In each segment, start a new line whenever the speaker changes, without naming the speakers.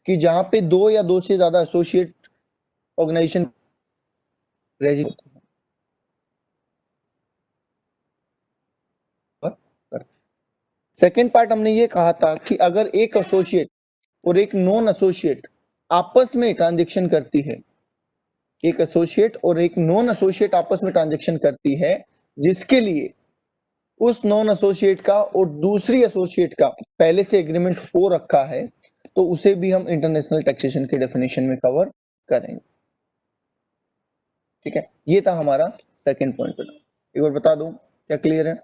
कि जहां पे 2 या 2 से ज्यादा एसोसिएट ऑर्गेनाइजेशन सेकेंड पार्ट हमने ये कहा था कि अगर एक एसोसिएट और एक नॉन एसोसिएट आपस में ट्रांजैक्शन करती है, एक एसोसिएट और एक नॉन एसोसिएट आपस में ट्रांजैक्शन करती है, जिसके लिए उस नॉन एसोसिएट का और दूसरी एसोसिएट का पहले से एग्रीमेंट हो रखा है, तो उसे भी हम इंटरनेशनल टैक्सेशन के डेफिनेशन में कवर करेंगे। ठीक है, ये था हमारा सेकंड पॉइंट। एक बार बता दूं, क्या क्लियर है?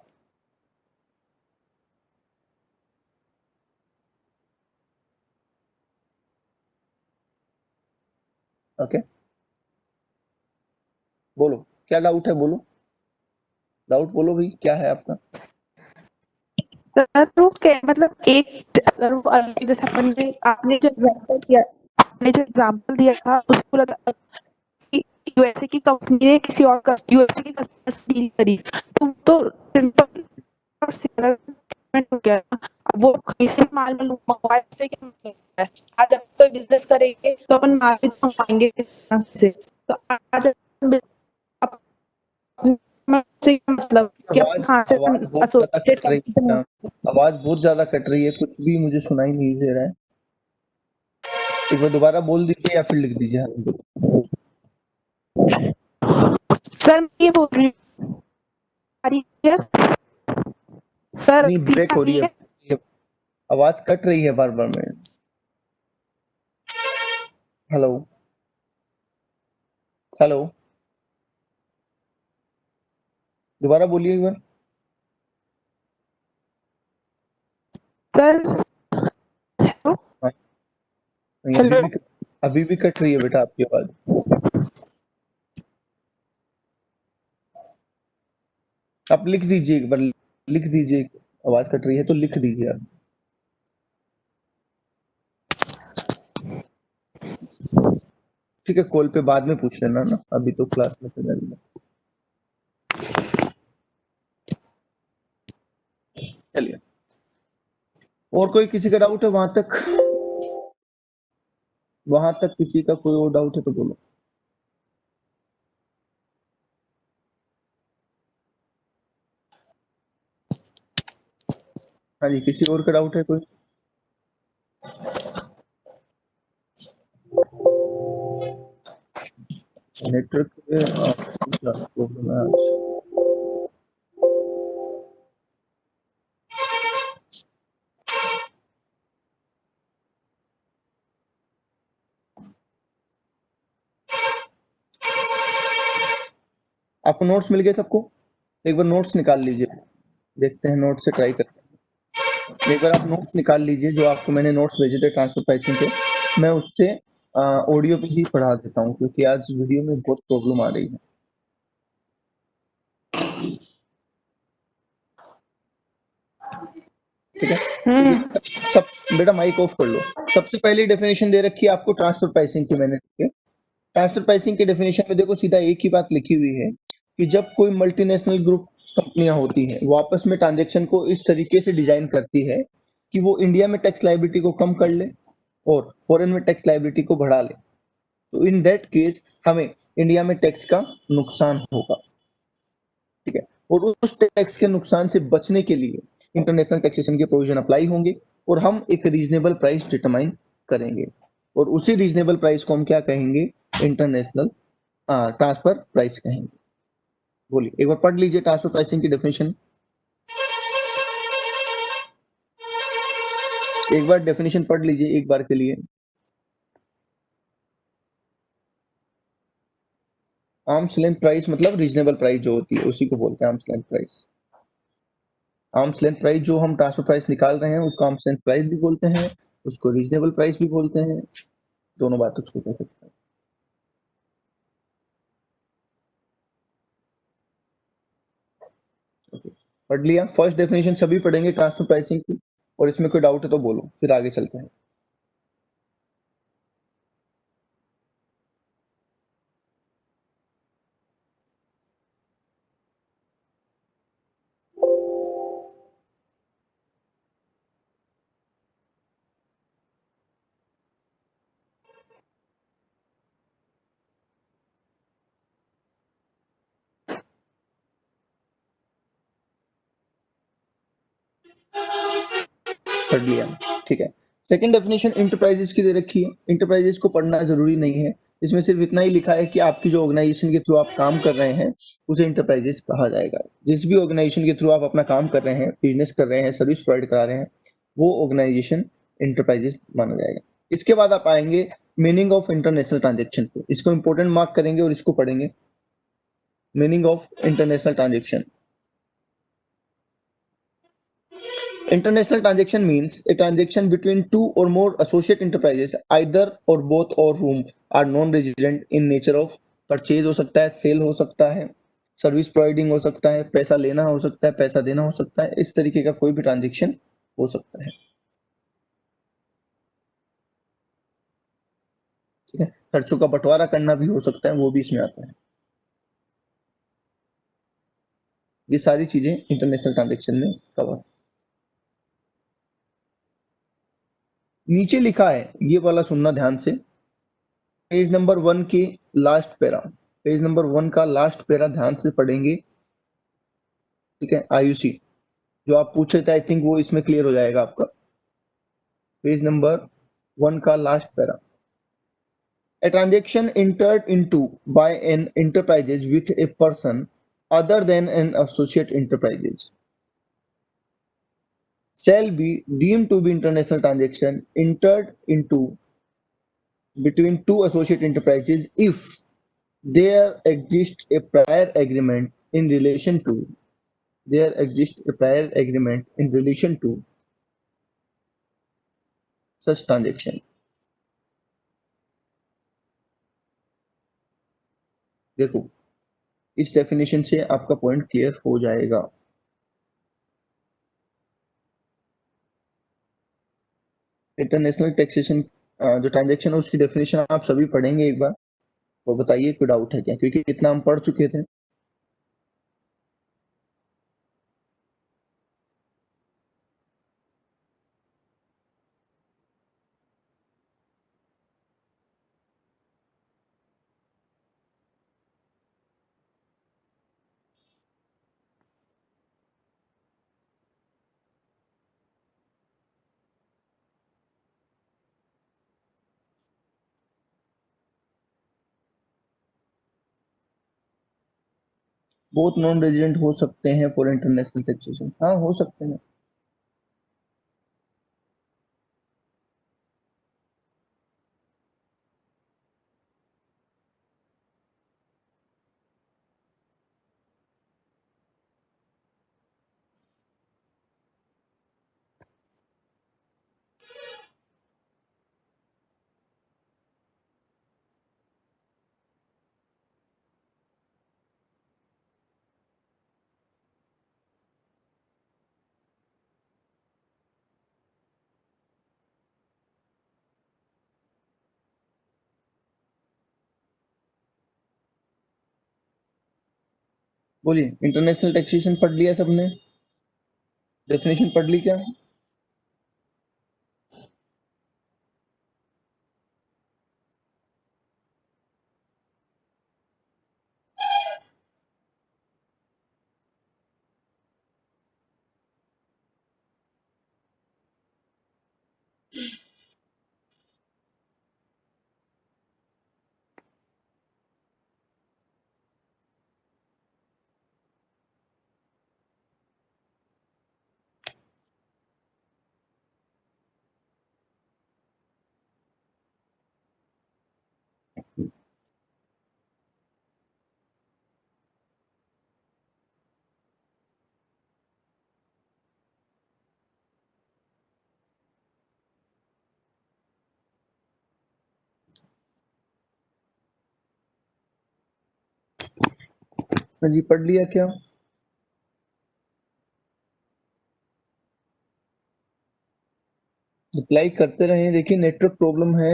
ओके, बोलो क्या डाउट है, बोलो डाउट बोलो भाई, क्या है आपका?
सर तो क्या मतलब एक अगर वो जैसे अपन ने आपने जो एग्जांपल दिया था उसको लगा कि यूएसए की कंपनी ने किसी और का यूएसए की कस्टमर से डील करी तो सिंपल और सिमिलर हो गया। अब वो कहीं से माल मंगवाए से क्या मतलब है? आज आप कोई बिजनेस करेंगे तो अपन माल भी मंगवाएंगे से, तो आज से मतलब कि
आवाज
कहाँ से
आवाज बहुत ज्यादा
एसोसिएट
कट रही है, आवाज बहुत ज्यादा कट रही है, कुछ भी मुझे सुनाई नहीं दे रहा है। एक बार दोबारा बोल दीजिए या फिर लिख दीजिए।
सर ये बोल रही हूँ सर
नहीं, ब्रेक हो रही है, आवाज कट रही है बार बार में। हेलो हेलो, दोबारा बोलिए एक बार।
सर
हाँ, अभी भी कट रही है बेटा आपकी आवाज। आप लिख दीजिए एक बार, लिख दीजिए, आवाज कट रही है तो लिख दीजिए आप। ठीक है, कॉल पे बाद में पूछ लेना ना, अभी तो क्लास में तो जाएगा। चलिए, और कोई किसी का डाउट है वहां तक? वहां तक किसी का कोई और डाउट है तो बोलो। हाँ जी, किसी और का डाउट है कोई? नेटवर्क प्रॉब्लम है आज। आपको नोट्स मिल गए सबको? एक बार नोट्स निकाल लीजिए, देखते हैं नोट्स से ट्राई करते हैं। एक बार आप नोट्स निकाल लीजिए, जो आपको मैंने नोट्स भेजे थे ट्रांसफर प्राइसिंग के, मैं उससे ऑडियो पे ही पढ़ा देता हूँ, क्योंकि आज वीडियो में बहुत प्रॉब्लम आ रही है। ठीक है, सब बेटा माइक ऑफ कर लो। सबसे पहली डेफिनेशन दे रखी है आपको ट्रांसफर प्राइसिंग की मैंने। ट्रांसफर प्राइसिंग की डेफिनेशन में देखो सीधा एक ही बात लिखी हुई है कि जब कोई मल्टीनेशनल ग्रुप कंपनियां होती हैं, वो आपस में ट्रांजेक्शन को इस तरीके से डिजाइन करती है कि वो इंडिया में टैक्स लायबिलिटी को कम कर ले और फॉरेन में टैक्स लायबिलिटी को बढ़ा ले, तो इन दैट केस हमें इंडिया में टैक्स का नुकसान होगा। ठीक है, और उस टैक्स के नुकसान से बचने के लिए इंटरनेशनल टैक्सेशन के प्रोविजन अप्लाई होंगे और हम एक रीजनेबल प्राइस डिटरमाइन करेंगे, और उसी रीजनेबल प्राइस को हम क्या कहेंगे? इंटरनेशनल ट्रांसफर प्राइस कहेंगे। बोलिए, एक बार पढ़ लीजिए ट्रांसफर प्राइसिंग की डेफिनेशन। एक बार डेफिनेशन पढ़ लीजिए एक बार के लिए। आर्म्स लेंथ प्राइस मतलब रीजनेबल प्राइस जो होती है उसी को बोलते हैं arms length price. Arms length price जो हम ट्रांसफर प्राइस निकाल रहे हैं उसको आर्म्स लेंथ प्राइस भी बोलते हैं, उसको रीजनेबल प्राइस भी बोलते हैं, दोनों बात उसको कह सकते हैं। पढ़ लिया? फर्स्ट डेफिनेशन सभी पढ़ेंगे ट्रांसफर प्राइसिंग की, और इसमें कोई डाउट है तो बोलो, फिर आगे चलते हैं। पढ़ लिया, ठीक है। सेकंड डेफिनेशन इंटरप्राइजेस की दे रखी है। इंटरप्राइजेस को पढ़ना जरूरी नहीं है, इसमें सिर्फ इतना ही लिखा है कि आपकी जो ऑर्गेनाइजेशन के थ्रू आप काम कर रहे हैं उसे इंटरप्राइजेस कहा जाएगा। जिस भी ऑर्गेनाइजेशन के थ्रू आप अपना काम कर रहे हैं, बिजनेस कर रहे हैं, सर्विस प्रोवाइड करा रहे हैं, वो ऑर्गेनाइजेशन इंटरप्राइजेस माना जाएगा। इसके बाद आप आएंगे मीनिंग ऑफ इंटरनेशनल ट्रांजेक्शन पे। इसको इंपॉर्टेंट मार्क करेंगे और इसको पढ़ेंगे। Meaning of international transaction. International transaction means a transaction between two or more associate enterprises, either or both or whom are non-resident in nature of purchase हो सकता है, cell हो सकता है, सर्विस प्रोवाइडिंग हो सकता है, पैसा लेना हो सकता है, पैसा देना हो सकता है, इस तरीके का कोई भी ट्रांजेक्शन हो सकता है। ठीक है, खर्चों का बंटवारा करना भी हो सकता है, वो भी इसमें आता है। ये सारी चीजें इंटरनेशनल ट्रांजेक्शन में कवर। नीचे लिखा है, ये वाला सुनना ध्यान से, पेज नंबर 1 के लास्ट पैरा, पेज नंबर 1 का लास्ट पैरा ध्यान से पढ़ेंगे। ठीक है, आयुषी जो आप पूछ रहे थे, आई थिंक वो इसमें क्लियर हो जाएगा आपका। पेज नंबर 1 का last para. A transaction entered into by an enterprises with a person other than an associate enterprises shall be deemed to be international transaction entered into between two associate enterprises if there exists a prior agreement in relation to such transaction। देखो, इस definition से आपका point clear हो जाएगा। International taxation जो transaction है उसकी definition आप सभी पढ़ेंगे एक बार, और बताइए कोई डाउट है क्या, क्योंकि इतना हम पढ़ चुके थे। बोथ नॉन रेजिडेंट हो सकते हैं फॉर इंटरनेशनल टैक्सेशन, हाँ हो सकते हैं। बोलिए, इंटरनेशनल टैक्सेशन पढ़ लिया सबने? डेफिनेशन पढ़ ली क्या? हाँ जी, पढ़ लिया क्या? रिप्लाई करते रहे। देखिए, नेटवर्क प्रॉब्लम है,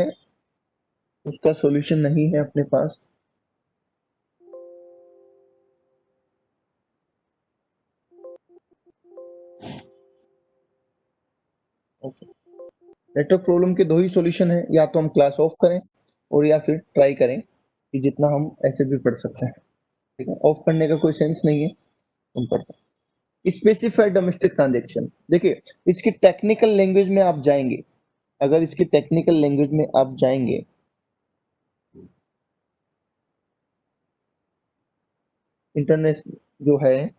उसका सॉल्यूशन नहीं है अपने पास। ओके, नेटवर्क प्रॉब्लम के दो ही सॉल्यूशन है, या तो हम क्लास ऑफ करें और या फिर ट्राई करें कि जितना हम ऐसे भी पढ़ सकते हैं। ठीक है, ऑफ करने का कोई सेंस नहीं है, हम पढ़ते हैं। स्पेसिफाइड डोमेस्टिक ट्रांजैक्शन, देखिए इसकी टेक्निकल लैंग्वेज में आप जाएंगे, अगर इसकी टेक्निकल लैंग्वेज में आप जाएंगे, इंटरनेट जो है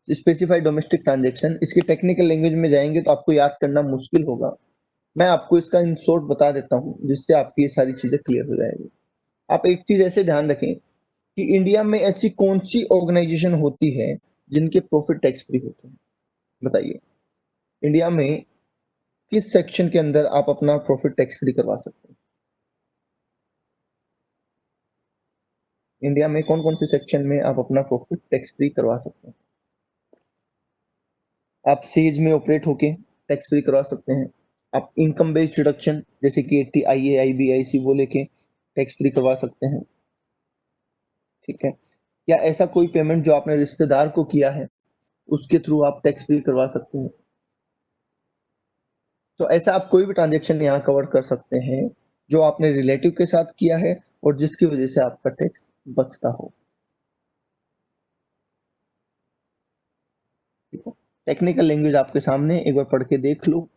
स्पेसिफाइड डोमेस्टिक ट्रांजैक्शन, इसकी टेक्निकल लैंग्वेज में जाएंगे तो आपको याद करना मुश्किल होगा। मैं आपको इसका इन शॉर्ट बता देता हूँ जिससे आपकी ये सारी चीजें क्लियर हो जाएगी। आप एक चीज ऐसे ध्यान रखें कि इंडिया में ऐसी कौन सी ऑर्गेनाइजेशन होती है जिनके प्रॉफिट टैक्स फ्री होते हैं, बताइए। इंडिया में किस सेक्शन के अंदर आप अपना प्रॉफिट टैक्स फ्री करवा सकते हैं? इंडिया में कौन कौन से सेक्शन में आप अपना प्रॉफिट टैक्स फ्री करवा सकते हैं? आप सेज में ऑपरेट होके टैक्स फ्री करवा सकते हैं, आप इनकम बेस्ड डिडक्शन जैसे कि 80 IA IBIC वो लेके टैक्स फ्री करवा सकते हैं, ठीक है। या ऐसा कोई पेमेंट जो आपने रिश्तेदार को किया है उसके थ्रू आप टैक्स फ्री करवा सकते हैं। तो ऐसा आप कोई भी ट्रांजेक्शन यहाँ कवर कर सकते हैं जो आपने रिलेटिव के साथ किया है और जिसकी वजह से आपका टैक्स बचता हो, ठीक है। टेक्निकल लैंग्वेज आपके सामने, एक बार पढ़ के देख लो।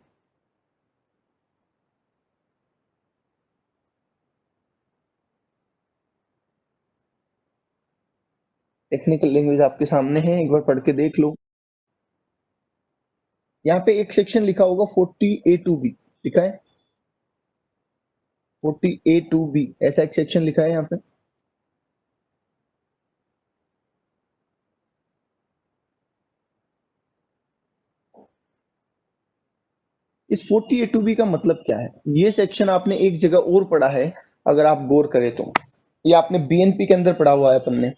टेक्निकल लैंग्वेज आपके सामने है, एक बार पढ़ के देख लो। यहाँ पे एक सेक्शन लिखा होगा 40A2B, लिखा है 40A2B, ऐसा एक सेक्शन लिखा है यहाँ पे। इस 40A2B का मतलब क्या है? ये सेक्शन आपने एक जगह और पढ़ा है, अगर आप गौर करें तो ये आपने बीएनपी के अंदर पढ़ा हुआ है। अपन ने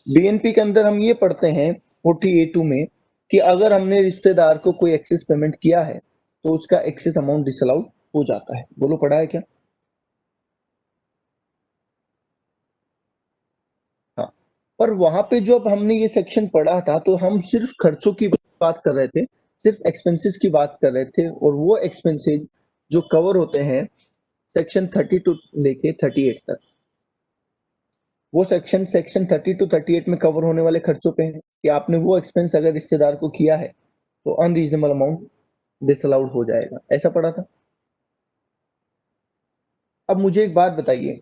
बीएनपी के अंदर हम ये पढ़ते हैं 40A2 में कि अगर हमने रिश्तेदार को कोई एक्सेस पेमेंट किया है तो उसका एक्सेस अमाउंट डिसअलाउड हो जाता है। बोलो पढ़ा है क्या? हाँ, पर वहां पे जो अब हमने ये सेक्शन पढ़ा था तो हम सिर्फ खर्चों की बात कर रहे थे, सिर्फ एक्सपेंसेस की बात कर रहे थे, और वो एक्सपेंसेस जो कवर होते हैं सेक्शन 32 लेके 38 तक, वो सेक्शन 30 to 38 में कवर होने वाले खर्चों पे है कि आपने वो एक्सपेंस अगर रिश्तेदार को किया है तो अनरीजनेबल अमाउंट डिसअलाउड हो जाएगा, ऐसा पढ़ा था। अब मुझे एक बात बताइए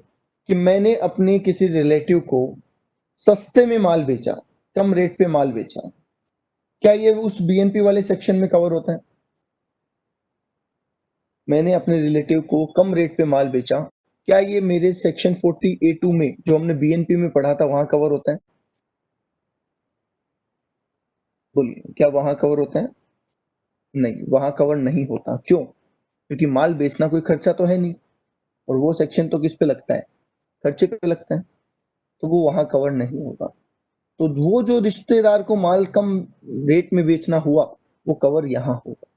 कि मैंने अपने किसी रिलेटिव को सस्ते में माल बेचा, कम रेट पे माल बेचा, क्या ये उस बीएनपी वाले सेक्शन में कवर होता है? मैंने अपने रिलेटिव को कम रेट पे माल बेचा, क्या ये मेरे सेक्शन 40A2 में जो हमने बीएनपी में पढ़ा था वहां कवर होता है? बोलिए, क्या वहां कवर होता है? नहीं, वहां कवर नहीं होता। क्यों? क्योंकि माल बेचना कोई खर्चा तो है नहीं, और वो सेक्शन तो किस पे लगता है? खर्चे पे लगता है, तो वो वहां कवर नहीं होगा। तो वो जो रिश्तेदार को माल कम रेट में बेचना हुआ वो कवर यहाँ होगा,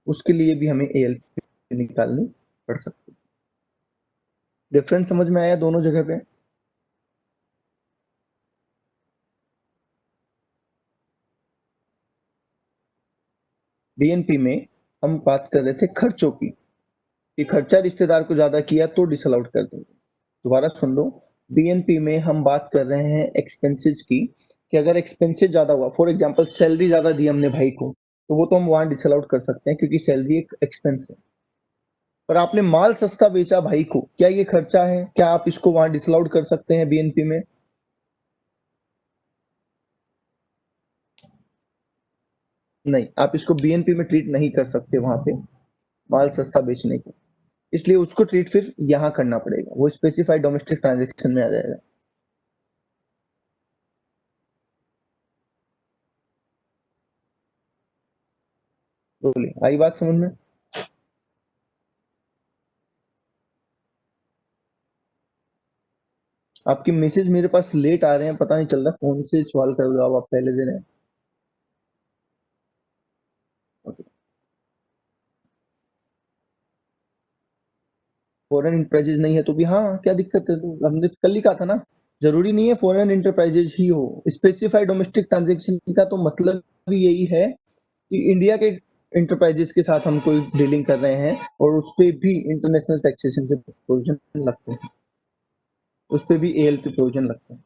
उसके लिए भी हमें एएलपी निकालनी पड़ सकती है। डिफरेंस समझ में आया दोनों जगह पे? बीएनपी में हम बात कर रहे थे खर्चों की, कि खर्चा रिश्तेदार को ज्यादा किया तो डिसअलाउड कर देंगे। दोबारा सुन लो, बीएनपी में हम बात कर रहे हैं एक्सपेंसेस की, कि अगर एक्सपेंसेस ज्यादा हुआ, फॉर एग्जांपल सैलरी ज्यादा दी हमने भाई को, तो वो तो हम वहां डिसअलाउड कर सकते हैं क्योंकि सैलरी एक एक्सपेंस है। पर आपने माल सस्ता बेचा भाई को, क्या ये खर्चा है? क्या आप इसको वहां डिसअलाउड कर सकते हैं बीएनपी में? नहीं, आप इसको बीएनपी में ट्रीट नहीं कर सकते वहां पे माल सस्ता बेचने को, इसलिए उसको ट्रीट फिर यहाँ करना पड़ेगा, वो स्पेसिफाइड डोमेस्टिक ट्रांजेक्शन में आ जाएगा। बोलिए, आई बात समझ में? आपके मैसेज मेरे पास लेट आ रहे हैं, पता नहीं चल रहा कौन से सवाल का जवाब आप पहले दे रहे हैं। ओके, फॉरेन इंटरप्राइजेज नहीं है तो भी हाँ, क्या दिक्कत है? तो हमने कल ही कहा था ना, जरूरी नहीं है फॉरेन इंटरप्राइजेज ही हो। स्पेसिफाइड डोमेस्टिक ट्रांजेक्शन का तो मतलब भी यही है कि इंडिया के इंटरप्राइजेस के साथ हम कोई डीलिंग कर रहे हैं और उस पे भी इंटरनेशनल टैक्सेशन के प्रोविजन लगते हैं, उस पे भी एएलपी प्रोविजन लगते हैं।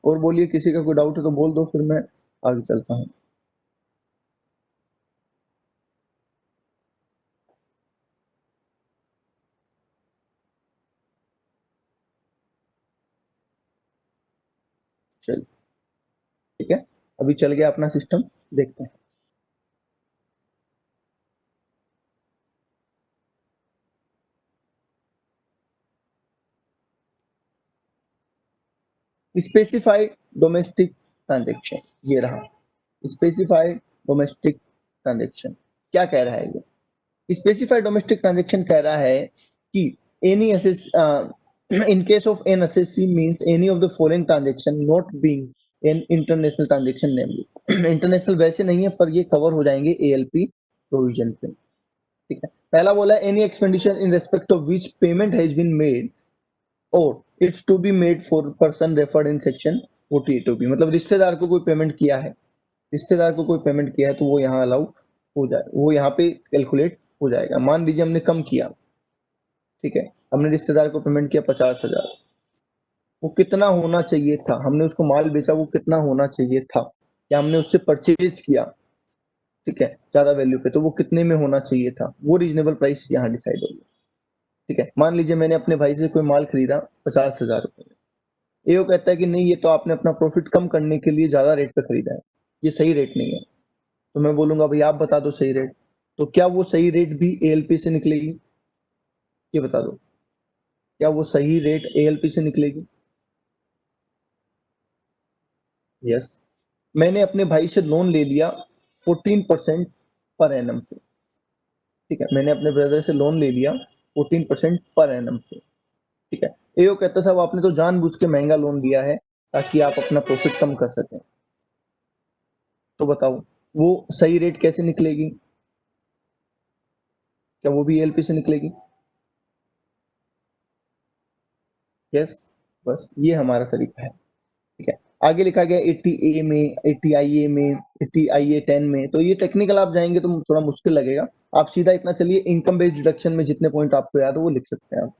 और बोलिए, किसी का कोई डाउट है तो बोल दो, फिर मैं आगे चलता हूँ। चलिए, ठीक है, अभी चल गया अपना सिस्टम, देखते हैं। स्पेसिफाइड डोमेस्टिक ट्रांजेक्शन, ये रहा स्पेसिफाइड डोमेस्टिक ट्रांजेक्शन। क्या कह रहा है ये? स्पेसिफाइड डोमेस्टिक ट्रांजेक्शन कह रहा है कि any SS in case of an SSC means any of the following transaction not being an international transaction namely. International वैसे नहीं है, पर ये कवर हो जाएंगे एएलपी प्रोविजन पे, ठीक है। पहला बोला any expenditure in respect of which payment has been made or it's to be made for person referred in section 48 मतलब रिश्तेदार को कोई पेमेंट किया है, रिश्तेदार को कोई पेमेंट किया है तो वो यहाँ अलाउ हो जाए, वो यहाँ पे कैलकुलेट हो जाएगा। मान लीजिए हमने कम किया, ठीक है, हमने रिश्तेदार को पेमेंट किया 50,000, वो कितना होना चाहिए था, हमने उसको माल बेचा, वो कितना होना चाहिए था, या हमने उससे परचेज किया, ठीक है, ज्यादा वैल्यू पे, तो वो कितने में होना चाहिए था, वो रीजनेबल प्राइस यहाँ डिसाइड होगी, ठीक है। मान लीजिए मैंने अपने भाई से कोई माल खरीदा 50,000 रुपए में, ये वो कहता है कि नहीं, ये तो आपने अपना प्रॉफिट कम करने के लिए ज्यादा रेट पे खरीदा है, ये सही रेट नहीं है। तो मैं बोलूंगा भाई आप बता दो सही रेट, तो क्या वो सही रेट भी एएलपी से निकलेगी? ये बता दो, क्या वो सही रेट एएलपी से निकलेगी? यस। मैंने अपने भाई से लोन ले लिया 14% पर एनम पे, ठीक है, मैंने अपने ब्रदर से लोन ले लिया 14% पर एनम पे, ठीक है। एओ कहता साहब आपने तो जानबूझ के महंगा लोन लिया है ताकि आप अपना प्रॉफिट कम कर सकें। तो बताओ वो सही रेट कैसे निकलेगी? क्या वो भी एएलपी से निकलेगी? यस, बस ये हमारा तरीका है, ठीक है। आगे लिखा गया 80A में, 80IA में, 80IA10 में, तो ये टेक्निकल आप जाएंगे तो थोड़ा मुश्किल लगेगा। आप सीधा इतना चलिए, इनकम बेस्ड डिडक्शन में जितने पॉइंट आपको याद हो वो लिख सकते हैं आप,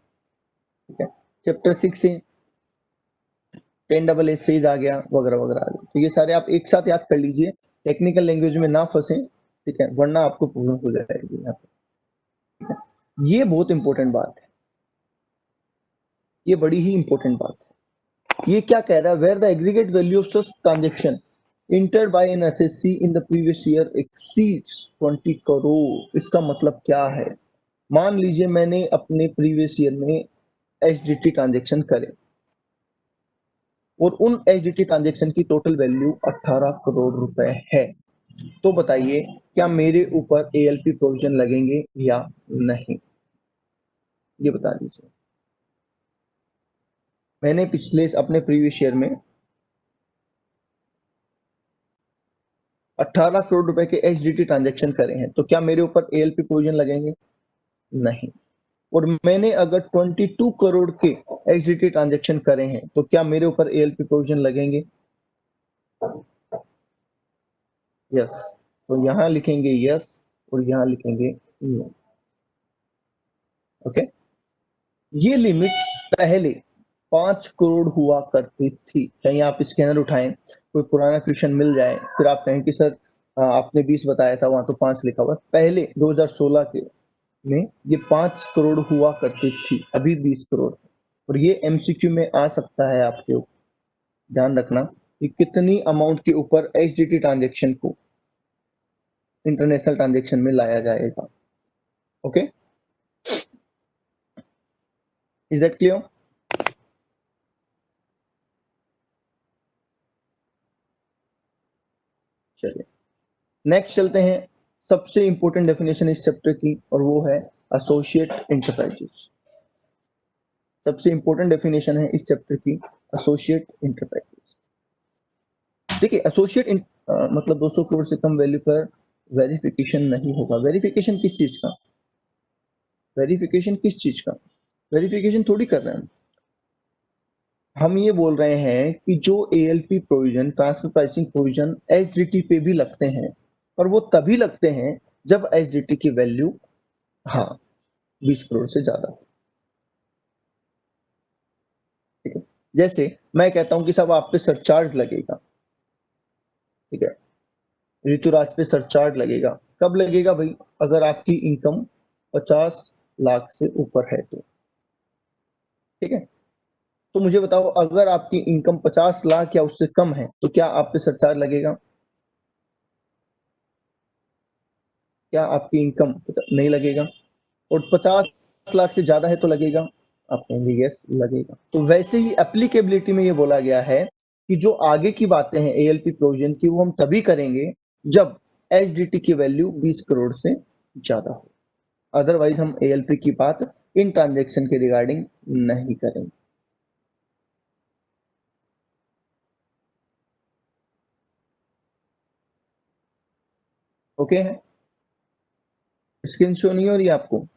ठीक है। चैप्टर 6 से 10AA सेज आ गया, वगैरह वगैरह आ गया, तो ये सारे आप एक साथ याद कर लीजिए, टेक्निकल लैंग्वेज में ना फंसे, ठीक है, वरना आपको प्रॉब्लम हो जाएगी यहाँ पे। ये बहुत इंपॉर्टेंट बात है, ये बड़ी ही इंपॉर्टेंट बात है। ये क्या कह रहा है? Where the aggregate value of such transaction entered by an SSC in the previous year exceeds 20 crore. इसका मतलब क्या है? मान लीजिए मैंने अपने प्रीवियस ईयर में एचडीटी ट्रांजेक्शन करे और उन एचडीटी ट्रांजेक्शन की टोटल वैल्यू 18 करोड़ रुपए है, तो बताइए क्या मेरे ऊपर एएलपी प्रोविजन लगेंगे या नहीं? ये बता दीजिए। मैंने पिछले अपने प्रीवियस ईयर में 18 करोड़ रुपए के एचडीटी ट्रांजेक्शन करे हैं, तो क्या मेरे ऊपर एएलपी प्रोविजन लगेंगे? नहीं। और मैंने अगर 22 करोड़ के एचडीटी ट्रांजेक्शन करे हैं, तो क्या मेरे ऊपर एएलपी प्रोविजन लगेंगे? यस। तो यहां लिखेंगे यस और यहां लिखेंगे नो, ओके। ये लिमिट पहले 5 करोड़ हुआ करती थी। कहीं आप स्कैनर उठाएं, कोई पुराना क्वेश्चन मिल जाए, फिर आप कहें कि सर आपने 20 बताया था, वहां तो 5 लिखा हुआ। पहले 2016 के में ये 5 करोड़ हुआ करती थी, अभी 20 करोड़। और ये एमसीक्यू में आ सकता है आपके ऊपर, ध्यान रखना कि कितनी अमाउंट के ऊपर एचडीटी ट्रांजेक्शन को इंटरनेशनल ट्रांजेक्शन में लाया जाएगा। Okay, is that clear? चलिए नेक्स्ट चलते हैं। सबसे इंपॉर्टेंट डेफिनेशन इस चैप्टर की, और वो है एसोसिएट इंटरप्राइजेस। सबसे इंपॉर्टेंट डेफिनेशन है इस चैप्टर की, एसोसिएट इंटरप्राइजेस। देखिए एसोसिएट मतलब 200 करोड़ से कम वैल्यू पर वेरिफिकेशन नहीं होगा। वेरिफिकेशन किस चीज का? वेरिफिकेशन किस चीज का? वेरिफिकेशन थोड़ी कर रहे हैं हम ये बोल रहे हैं कि जो ALP provision, transfer pricing provision HDT पे भी लगते हैं, और वो तभी लगते हैं जब एचडीटी की वैल्यू, हाँ, 20 करोड़ से ज्यादा, ठीक है। जैसे मैं कहता हूं कि साहब आप पे सरचार्ज लगेगा, ठीक है, ऋतुराज पे सरचार्ज लगेगा। कब लगेगा भाई? अगर आपकी इनकम 50 लाख से ऊपर है तो, ठीक है। तो मुझे बताओ, अगर आपकी इनकम 50 लाख या उससे कम है तो क्या आप पे सरचार्ज लगेगा? क्या आपकी इनकम नहीं लगेगा? और 50 लाख से ज्यादा है तो लगेगा? आप कहेंगे यस लगेगा। तो वैसे ही एप्लीकेबिलिटी में ये बोला गया है कि जो आगे की बातें हैं एएलपी प्रोविजन की, वो हम तभी करेंगे जब एचडीटी की वैल्यू 20 करोड़ से ज्यादा हो। अदरवाइज हम एएलपी की बात इन ट्रांजेक्शन के रिगार्डिंग नहीं करेंगे। ओके है? स्क्रीन शो नहीं हो रही आपको?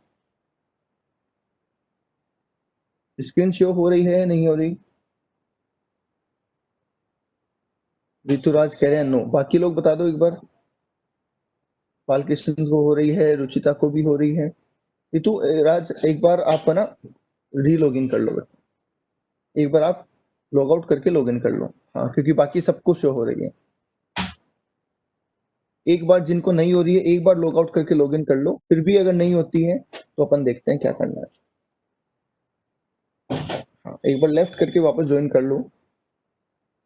स्क्रीन शो हो रही है नहीं हो रही? ऋतुराज कह रहे हैं नो। बाकी लोग बता दो एक बार। बालकृष्ण को हो रही है, रुचिता को भी हो रही है। ऋतु राज एक बार आप ना री लॉग इन कर लो बेटा। एक बार आप लॉग आउट करके लॉग इन कर लो। हाँ, क्योंकि बाकी सबको शो हो रही है। एक बार जिनको नहीं हो रही है, एक बार लॉग आउट करके लॉग इन कर लो। फिर भी अगर नहीं होती है तो अपन देखते हैं क्या करना है। हाँ, एक बार लेफ्ट करके वापस ज्वाइन कर लो।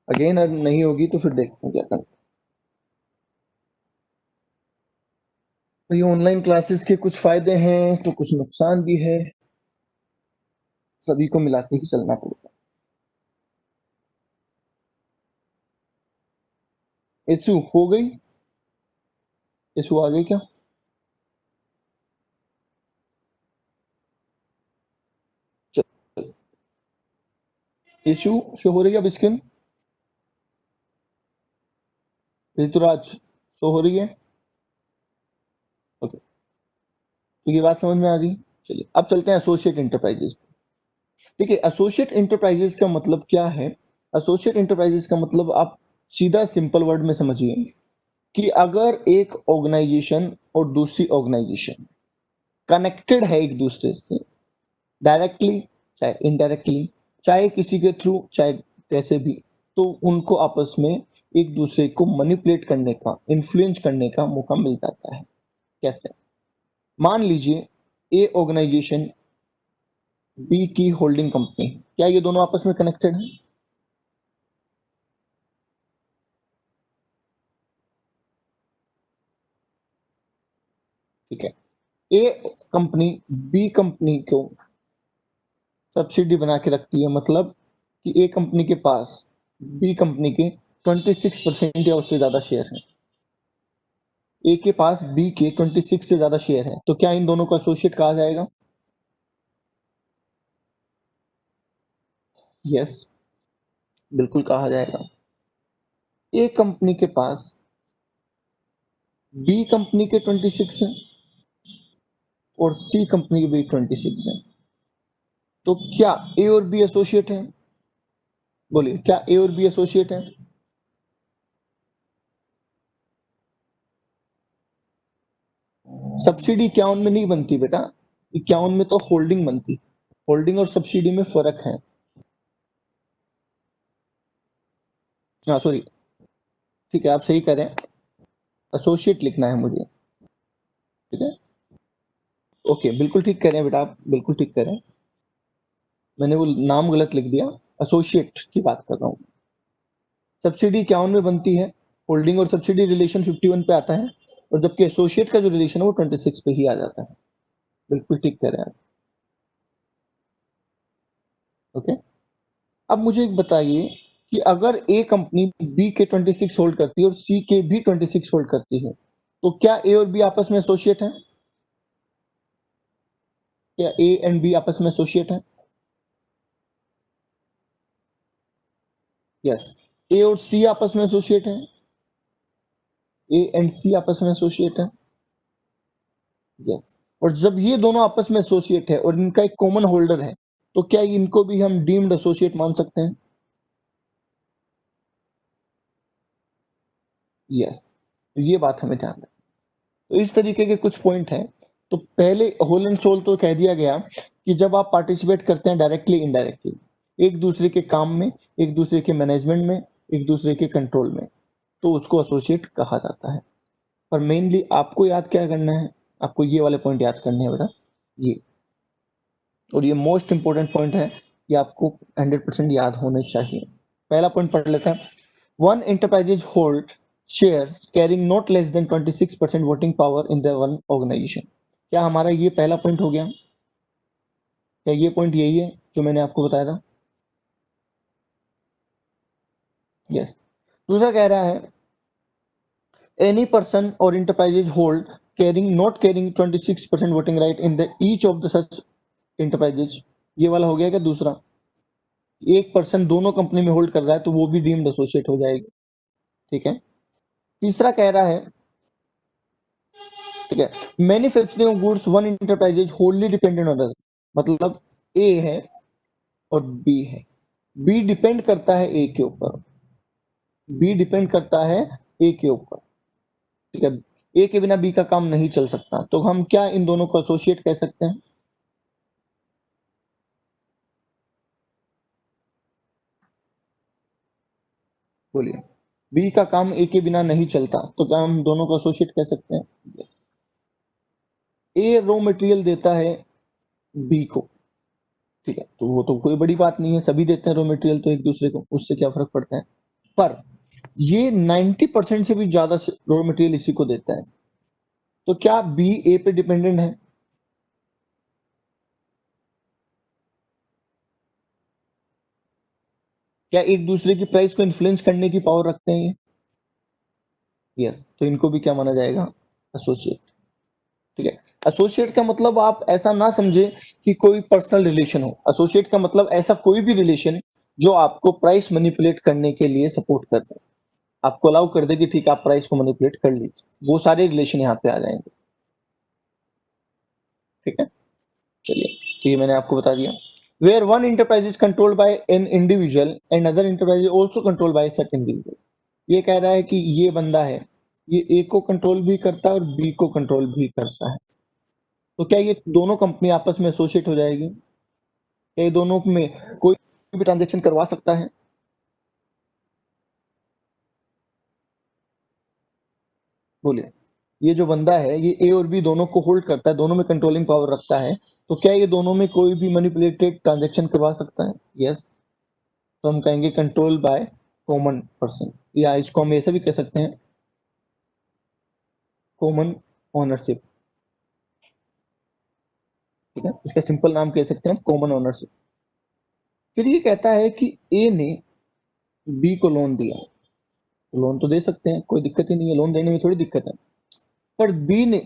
अगेन अगर नहीं होगी तो फिर देखते हैं क्या करना है। तो ये ऑनलाइन क्लासेस के कुछ फायदे हैं तो कुछ नुकसान भी है, सभी को मिलाते ही चलना पड़ेगा। इशू हो गई? इशू आ गई क्या? इशू शो हो रही है अब स्क्रीन? ऋतुराज शो हो रही है? ओके, तो ये बात समझ में आ गई। चलिए अब चलते हैं एसोसिएट इंटरप्राइजेस। ठीक है, एसोसिएट इंटरप्राइजेस का मतलब क्या है? एसोसिएट इंटरप्राइजेस का मतलब आप सीधा सिंपल वर्ड में समझिए कि अगर एक ऑर्गेनाइजेशन और दूसरी ऑर्गेनाइजेशन कनेक्टेड है एक दूसरे से, डायरेक्टली चाहे इनडायरेक्टली, चाहे किसी के थ्रू चाहे कैसे भी, तो उनको आपस में एक दूसरे को मैनिपुलेट करने का, इन्फ्लुएंस करने का मौका मिल जाता है। कैसे? मान लीजिए ए ऑर्गेनाइजेशन बी की होल्डिंग कंपनी, क्या ये दोनों आपस में कनेक्टेड हैं? ठीक है, ए कंपनी बी कंपनी को सब्सिडी बना के रखती है, मतलब कि ए कंपनी के पास बी कंपनी के 26% या उससे ज्यादा शेयर है। ए के पास बी के 26 से ज्यादा शेयर है, तो क्या इन दोनों को एसोसिएट कहा जाएगा? यस, बिल्कुल कहा जाएगा। ए कंपनी के पास बी कंपनी के 26 है और सी कंपनी के भी 26 है, तो क्या ए और बी एसोसिएट है? बोलिए, क्या ए और बी एसोसिएट है? सब्सिडी इक्यावन में नहीं बनती बेटा, इक्यावन में तो होल्डिंग बनती। होल्डिंग और सब्सिडी में फर्क है। हाँ सॉरी, ठीक है, आप सही कह रहे हैं, एसोसिएट लिखना है मुझे। ठीक है, ओके, बिल्कुल ठीक कह रहे हैं बेटा, आप बिल्कुल ठीक कह रहे हैं। मैंने वो नाम गलत लिख दिया, एसोसिएट की बात कर रहा हूँ। सब्सिडी 51 में बनती है, होल्डिंग और सब्सिडी रिलेशन 51 पे आता है, और जबकि एसोसिएट का जो रिलेशन है वो 26 पे ही आ जाता है। बिल्कुल ठीक कह रहे हैं आप। ओके, अब मुझे एक बताइए कि अगर ए कंपनी बी के 26 होल्ड करती है और सी के भी 26 होल्ड करती है, तो क्या ए और बी आपस में एसोसिएट है? क्या ए एंड बी आपस में एसोसिएट है? यस। ए और सी आपस में एसोसिएट है? ए एंड सी आपस में एसोसिएट है? यस। और जब ये दोनों आपस में एसोसिएट है और इनका एक कॉमन होल्डर है, तो क्या इनको भी हम डीम्ड एसोसिएट मान सकते हैं? यस। तो ये बात हमें ध्यान रखना। तो इस तरीके के कुछ पॉइंट हैं। तो पहले होल एंड सोल तो कह दिया गया कि जब आप पार्टिसिपेट करते हैं डायरेक्टली इनडायरेक्टली, एक दूसरे के काम में, एक दूसरे के मैनेजमेंट में, एक दूसरे के कंट्रोल में, तो उसको एसोसिएट कहा जाता है। पर मेनली आपको याद क्या करना है, आपको ये वाले पॉइंट याद करने हैं बेटा, ये, और ये मोस्ट इंपॉर्टेंट पॉइंट है, ये आपको 100% याद होने चाहिए। पहला पॉइंट पढ़ लेते हैं। One enterprises hold share carrying not less than 26% voting power in the one organisation. क्या हमारा ये पहला पॉइंट हो गया? क्या ये पॉइंट यही है जो मैंने आपको बताया था? यस। दूसरा कह रहा है any person or enterprises hold not carrying 26% voting right in the each of the such enterprises। ये वाला हो गया क्या? दूसरा, एक पर्सन दोनों कंपनी में होल्ड कर रहा है तो वो भी डीम्ड एसोसिएट हो जाएगी। ठीक है। तीसरा कह रहा है, ठीक है, manufacturing of goods one enterprises होल्डली डिपेंडेंट ऑन अदर। मतलब ए है और बी है, बी डिपेंड करता है ए के ऊपर, बी डिपेंड करता है ए के ऊपर। ठीक है, ए के बिना बी का काम नहीं चल सकता, तो हम क्या इन दोनों को एसोसिएट कह सकते हैं? बोलिए, बी का काम ए के बिना नहीं चलता, तो क्या हम दोनों को एसोसिएट कह सकते हैं? यस। ए रॉ मटेरियल देता है बी को, ठीक है, तो वो तो कोई बड़ी बात नहीं है, सभी देते हैं रॉ मटेरियल तो एक दूसरे को, उससे क्या फर्क पड़ता है। पर ये 90% से भी ज्यादा रॉ मटेरियल इसी को देता है, तो क्या बी ए पे डिपेंडेंट है? क्या एक दूसरे की प्राइस को इन्फ्लुएंस करने की पावर रखते हैं ये? यस, तो इनको भी क्या माना जाएगा? एसोसिएट। ठीक है, एसोसिएट का मतलब आप ऐसा ना समझे कि कोई पर्सनल रिलेशन हो। एसोसिएट का मतलब ऐसा कोई भी रिलेशन जो आपको प्राइस मैनिपुलेट करने के लिए सपोर्ट कर दे, आपको अलाउ कर दे कि ठीक है आप प्राइस को मैनिपुलेट कर लीजिए, वो सारे रिलेशन यहाँ पे आ जाएंगे। ठीक है, चलिए, तो ये मैंने आपको बता दिया। Where one enterprise is controlled by an individual and other enterprise also controlled by such individual. ये कह रहा है कि ये बंदा है, ये ए को कंट्रोल भी करता है और बी को कंट्रोल भी करता है, तो क्या ये दोनों कंपनी आपस में एसोसिएट हो जाएगी? क्या ये दोनों में कोई भी ट्रांजेक्शन करवा सकता है? बोलिए, ये जो बंदा है ये ए और बी दोनों को होल्ड करता है, दोनों में कंट्रोलिंग पावर रखता है, तो क्या ये दोनों में कोई भी मैनिपुलेटेड ट्रांजेक्शन करवा सकता है? यस। तो हम कहेंगे कंट्रोल बाय कॉमन पर्सन, या इसको हम ऐसे भी कह सकते हैं कॉमन ओनरशिप। ठीक है, इसका सिंपल नाम कह सकते हैं कॉमन ओनरशिप। फिर ये कहता है कि ए ने बी को लोन दिया, लोन तो दे सकते हैं, कोई दिक्कत ही नहीं है, लोन देने में थोड़ी दिक्कत है। पर बी ने,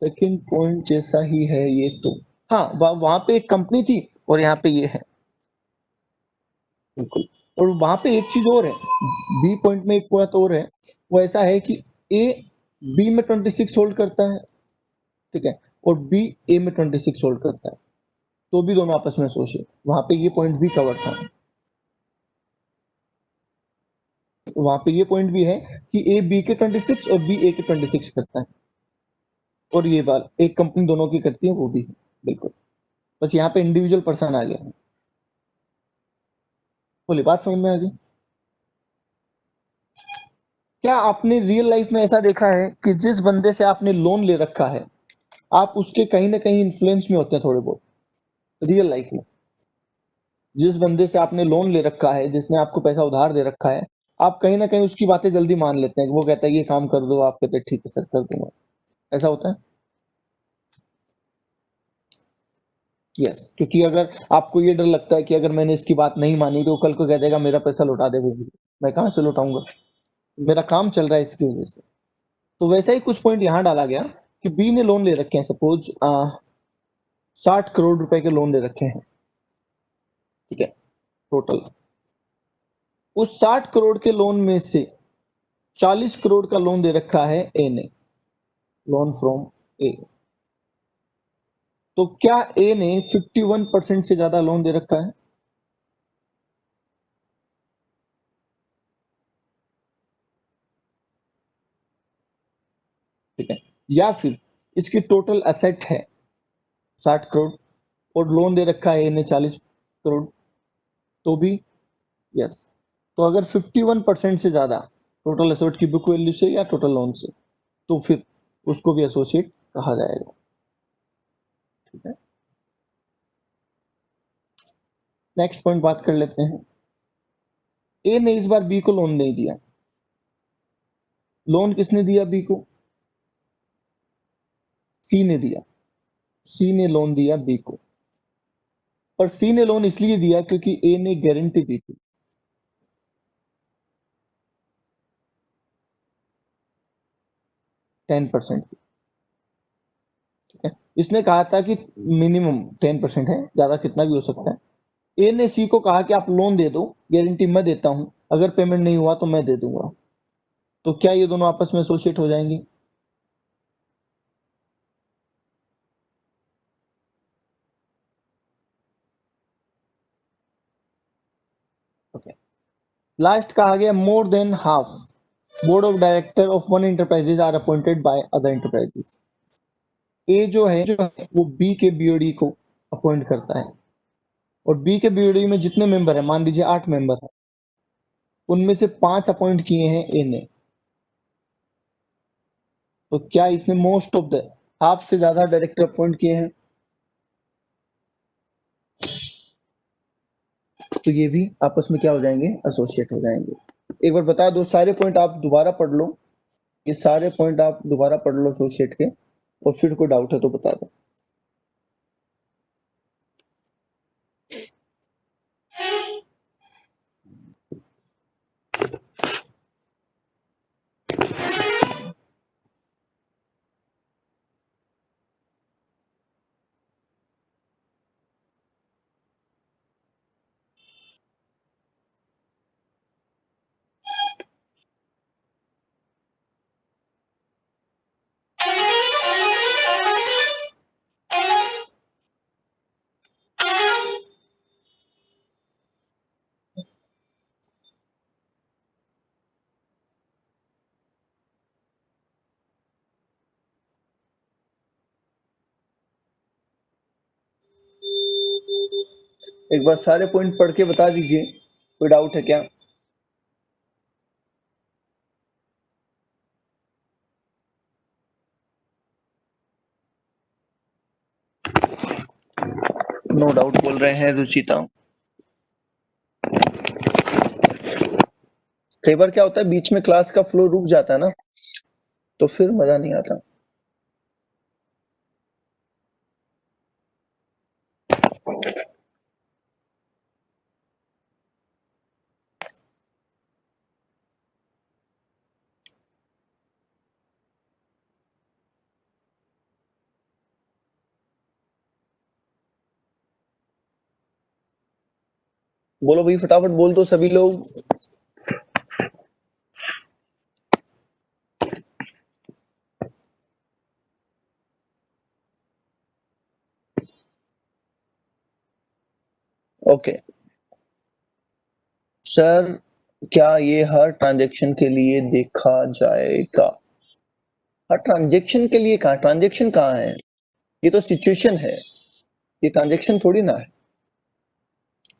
सेकंड पॉइंट जैसा ही है ये तो, हाँ, वहां पे एक कंपनी थी और यहाँ पे ये है, बिल्कुल। और वहां पे एक चीज और है, बी पॉइंट में एक पॉइंट और है, वो ऐसा है कि ए बी में 26 होल्ड करता है, ठीक है, और बी ए में 26 होल्ड करता है, तो भी दोनों आपस में एसोसिएट, वहां पे ये पॉइंट भी कवर था। वहां पे ये पॉइंट भी है कि ए बी के 26 और बी ए के 26 करता है, और ये बात एक कंपनी दोनों की करती है, वो भी है, बिल्कुल। बस यहाँ पे इंडिविजुअल पर्सन आ गया। बोली, बात समझ में आ गई? क्या आपने रियल लाइफ में ऐसा देखा है कि जिस बंदे से आपने लोन ले रखा है, आप उसके कहीं ना कहीं इन्फ्लुएंस में होते हैं थोड़े बहुत? रियल लाइफ में जिस बंदे से आपने लोन ले रखा है, जिसने आपको पैसा उधार दे रखा है, आप कहीं ना कहीं उसकी बातें जल्दी मान लेते हैं, वो कहता है ये काम कर दो, आप कहते हैं ठीक है सर कर दूंगा, ऐसा होता है? यस, क्योंकि अगर आपको ये डर लगता है कि अगर मैंने इसकी बात नहीं मानी तो कल को कह देगा मेरा पैसा लौटा दे, वो भी मैं कहाँ से लौटाऊंगा, मेरा काम चल रहा है इसकी वजह से। तो वैसा ही कुछ पॉइंट यहाँ डाला गया कि बी ने लोन ले रखे हैं, सपोज 60 करोड़ रुपए के लोन ले रखे हैं, ठीक है, टोटल। उस 60 करोड़ के लोन में से 40 करोड़ का लोन दे रखा है ए ने, लोन फ्रॉम ए। तो क्या ए ने 51% से ज्यादा लोन दे रखा है? ठीक है, या फिर इसकी टोटल असेट है 60 करोड़ और लोन दे रखा है ए ने 40 करोड़, तो भी यस। तो अगर 51% से ज्यादा टोटल एसेट की बुक वैल्यू से या टोटल लोन से, तो फिर उसको भी एसोसिएट कहा जाएगा। ठीक है, नेक्स्ट पॉइंट बात कर लेते हैं। ए ने इस बार बी को लोन नहीं दिया। लोन किसने दिया बी को? सी ने दिया। सी ने लोन दिया बी को, पर सी ने लोन इसलिए दिया क्योंकि ए ने गारंटी दी थी। 10%। ठीक है, इसने कहा था कि मिनिमम 10% है, ज्यादा कितना भी हो सकता है। ए ने सी को कहा कि आप लोन दे दो, गारंटी मैं देता हूं, अगर पेमेंट नहीं हुआ तो मैं दे दूंगा। तो क्या ये दोनों आपस में एसोसिएट हो जाएंगे? ओके। लास्ट कहा गया more than half board of director of one enterprises are appointed by other enterprises. ए जो है वो बी के बीओडी को अपॉइंट करता है, और बी के बीओडी में जितने मेंबर है, मान लीजिए 8 मेंबर है, उनमें से 5 अपॉइंट किए हैं ए ने। तो क्या इसने मोस्ट ऑफ द हाफ से ज्यादा डायरेक्टर अपॉइंट किए हैं? तो ये भी आपस में क्या हो जाएंगे? एसोसिएट हो जाएंगे। एक बार बता दो, सारे पॉइंट आप दोबारा पढ़ लो, ये सारे पॉइंट आप दोबारा पढ़ लो एसोसिएट के, और फिर कोई डाउट है तो बता दो। एक बार सारे पॉइंट पढ़ के बता दीजिए, कोई डाउट है क्या? नो डाउट बोल रहे हैं रुचिता। कई बार क्या होता है, बीच में क्लास का फ्लो रुक जाता है ना, तो फिर मजा नहीं आता। बोलो भाई, फटाफट बोल दो सभी लोग। ओके सर, क्या ये हर ट्रांजैक्शन के लिए देखा जाएगा? हर ट्रांजैक्शन के लिए कहाँ? ट्रांजैक्शन कहाँ है? ये तो सिचुएशन है, ये ट्रांजैक्शन थोड़ी ना है।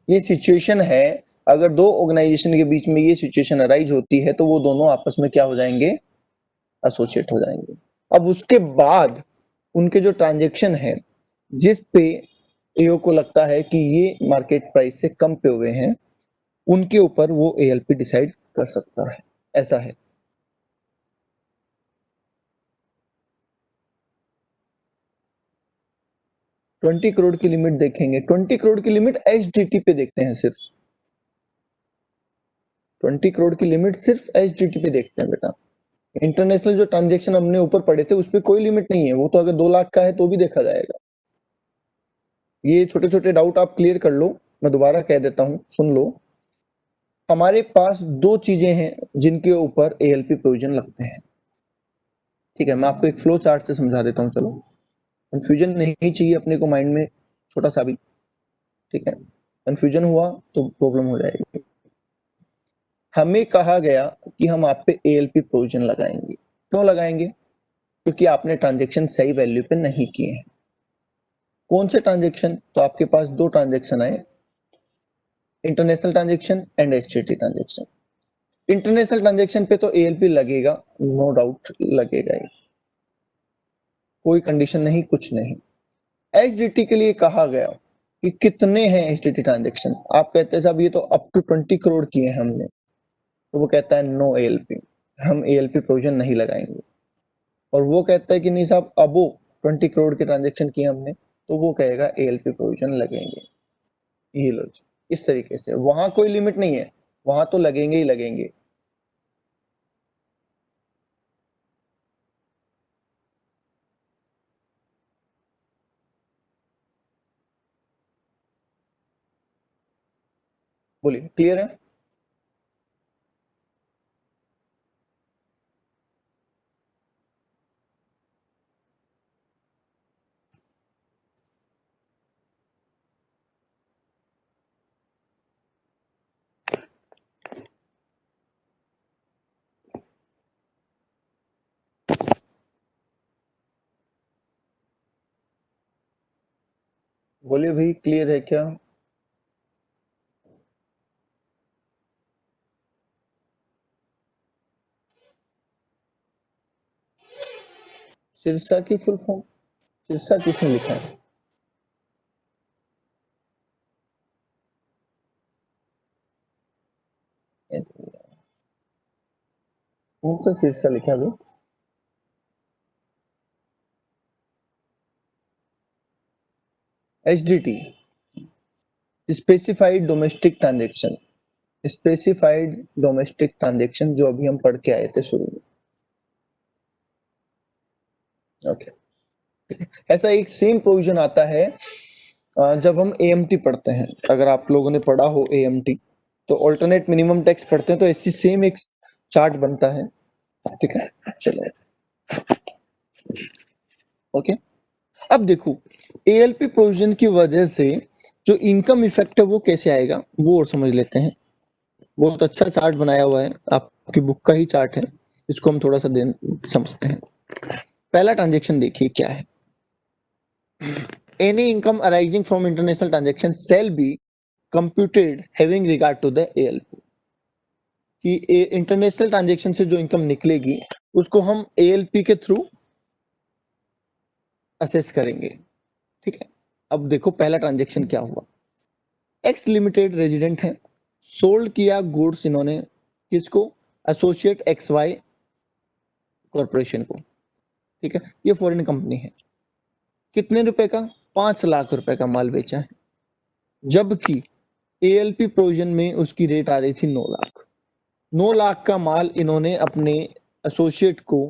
ये सिचुएशन है। अगर दो ऑर्गेनाइजेशन के बीच में ये सिचुएशन अराइज होती है तो वो दोनों आपस में क्या हो जाएंगे? एसोसिएट हो जाएंगे। अब उसके बाद उनके जो ट्रांजैक्शन है, जिस पे एओ को लगता है कि ये मार्केट प्राइस से कम पे हुए हैं, उनके ऊपर वो एएलपी डिसाइड कर सकता है। ऐसा है। ट्वेंटी करोड़ की लिमिट देखेंगे, 20 करोड़ की लिमिट एचडीटी पे देखते हैं सिर्फ। 20 करोड़ की लिमिट सिर्फ एचडीटी पे देखते हैं बेटा। इंटरनेशनल जो ट्रांजैक्शन हमने ऊपर पढ़े थे उस पर कोई लिमिट नहीं है, वो तो अगर 2 लाख का है तो भी देखा जाएगा। ये छोटे छोटे डाउट आप क्लियर कर लो, मैं दोबारा कह देता हूं, सुन लो। हमारे पास 2 चीजें हैं जिनके ऊपर एएलपी प्रोविजन लगते हैं। ठीक है, मैं आपको एक फ्लो चार्ट से समझा देता हूं, चलो। कंफ्यूजन नहीं चाहिए अपने को माइंड में, छोटा सा भी। ठीक है, कंफ्यूजन हुआ तो प्रॉब्लम हो जाएगी। हमें कहा गया कि हम आप पे एएलपी प्रोविजन लगाएंगे। क्यों लगाएंगे? क्योंकि आपने ट्रांजैक्शन सही वैल्यू पे नहीं किए हैं। कौन से ट्रांजैक्शन? तो आपके पास 2 ट्रांजैक्शन आए। International transaction and STT transaction. International transaction पे तो एएलपी लगेगा, नो डाउट लगेगा ही, कोई कंडीशन नहीं, कुछ नहीं। एचडीटी के लिए कहा गया कि कितने हैं एचडीटी ट्रांजेक्शन, आप कहते हैं साहब ये तो अप टू 20 करोड़ किए हैं हमने, तो वो कहता है नो एएलपी, हम एएलपी प्रोविजन नहीं लगाएंगे। और वो कहता है कि नहीं साहब अबो 20 करोड़ के ट्रांजेक्शन किए हमने, तो वो कहेगा एएलपी प्रोविजन लगेंगे। ये लो जी, इस तरीके से वहां कोई लिमिट नहीं है, वहां तो लगेंगे ही लगेंगे। बोलिए, क्लियर है? बोलिए भाई, क्लियर है क्या? सिरसा की फुल फॉर्म, सिरसा किसने लिखा है? कौन सा सिरसा लिखा है? HDT, specified domestic transaction, specified domestic transaction, जो अभी हम पढ़ के आए थे शुरू में। ओके, ऐसा एक सेम प्रोविजन आता है जब हम एएमटी पढ़ते हैं। अगर आप लोगों ने पढ़ा हो एएमटी, तो ऑल्टरनेट मिनिमम टैक्स पढ़ते हैं, तो ऐसी सेम एक चार्ट बनता है। ठीक है, चलो ओके। अब देखो, एएलपी प्रोविजन की वजह से जो इनकम इफेक्ट है वो कैसे आएगा, वो और समझ लेते हैं। बहुत अच्छा चार्ट बनाया हुआ है, आपकी बुक का ही चार्ट है, इसको हम थोड़ा सा समझते हैं। पहला ट्रांजेक्शन देखिए क्या है। Any income arising from international transaction shall be computed having regard to the ALP, कि इंटरनेशनल ट्रांजेक्शन से जो इनकम निकलेगी उसको हम एएलपी के थ्रू असेस करेंगे। ठीक है, अब देखो पहला ट्रांजेक्शन क्या हुआ। एक्स लिमिटेड रेजिडेंट है, सोल्ड किया गुड्स इन्होंने किसको, एसोसिएट एक्स वाई कॉर्पोरेशन को। ठीक है, ये फॉरेन कंपनी है, कितने रुपए का, 5 लाख रुपए का माल बेचा है, जबकि एएलपी प्रोविजन में उसकी रेट आ रही थी 9 लाख। 9 लाख का माल इन्होंने अपने एसोसिएट को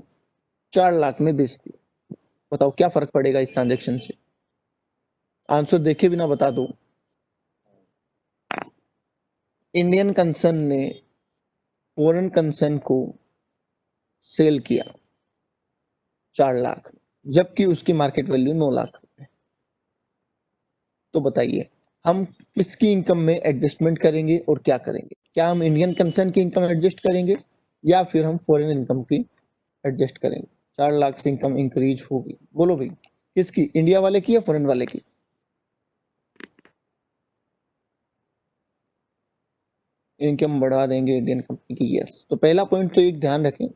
4 लाख में बेच दिया। बताओ क्या फर्क पड़ेगा इस ट्रांजेक्शन से? आंसर देखे बिना बता दो। इंडियन कंसर्न ने फॉरेन कंसर्न को सेल किया 4 लाख, जबकि उसकी मार्केट वैल्यू 9 लाख रुपए। तो बताइए हम किसकी इनकम में एडजस्टमेंट करेंगे और क्या करेंगे? क्या हम इंडियन कंसर्न की इनकम एडजस्ट करेंगे या फिर हम फॉरेन इनकम की एडजस्ट करेंगे? 4 लाख से इनकम इंक्रीज होगी, बोलो भाई किसकी, इंडिया वाले की या फॉरेन वाले की? इनकम बढ़ा देंगे इंडियन कंपनी की, यस। तो पहला पॉइंट तो एक ध्यान रखें।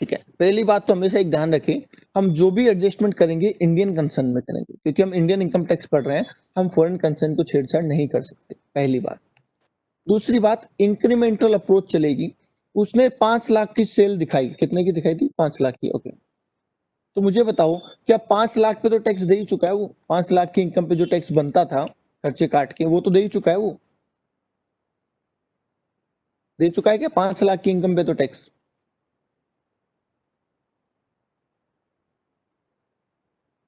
ठीक है, पहली बात तो हमेशा एक ध्यान रखें, हम जो भी एडजस्टमेंट करेंगे इंडियन कंसर्न में करेंगे, क्योंकि हम इंडियन इनकम टैक्स पढ़ रहे हैं, हम फॉरेन कंसर्न को छेड़छाड़ नहीं कर सकते, पहली बात। दूसरी बात, इंक्रीमेंटल अप्रोच चलेगी। उसने 5 लाख की सेल दिखाई, कितने की दिखाई थी? 5 लाख की, ओके। तो मुझे बताओ, क्या 5 लाख पे तो टैक्स दे ही चुका है वो? 5 लाख की इनकम पे जो टैक्स बनता था खर्चे काट के, वो तो दे ही चुका है, वो दे चुका है क्या 5 लाख की इनकम पे तो टैक्स?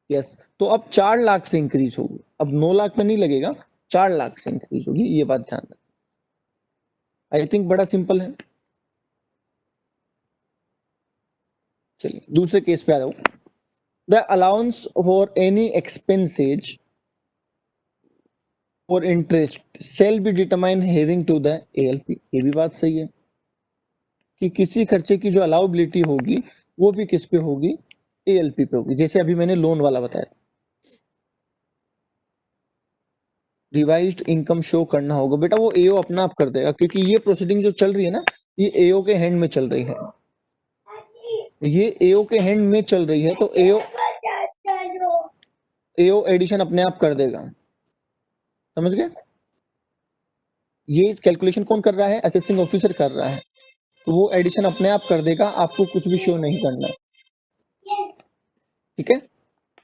यस। तो अब 4 लाख से इंक्रीज होगी, अब 9 लाख में नहीं लगेगा, 4 लाख से इंक्रीज होगी, ये बात ध्यान रखें। आई थिंक बड़ा सिंपल है। चलिए दूसरे केस पे आ जाओ। The allowance for any expenses or interest shall be determine having to the ALP. ये भी बात सही है कि किसी खर्चे की जो अलाउबिलिटी होगी वो भी किस पे होगी, एएलपी पे होगी, जैसे अभी मैंने लोन वाला बताया। रिवाइज्ड इनकम शो करना होगा। बेटा वो एओ अपना आप कर देगा, क्योंकि ये प्रोसीडिंग जो चल रही है ना, ये एओ के हैंड में चल रही है, ये एओ के हैंड में चल रही है, तो एओ एडिशन अपने आप कर देगा। समझ गए? ये कैलकुलेशन कौन कर रहा है? असेसिंग ऑफिसर कर रहा है, तो वो एडिशन अपने आप कर देगा, आपको कुछ भी शो नहीं करना है। ठीक है,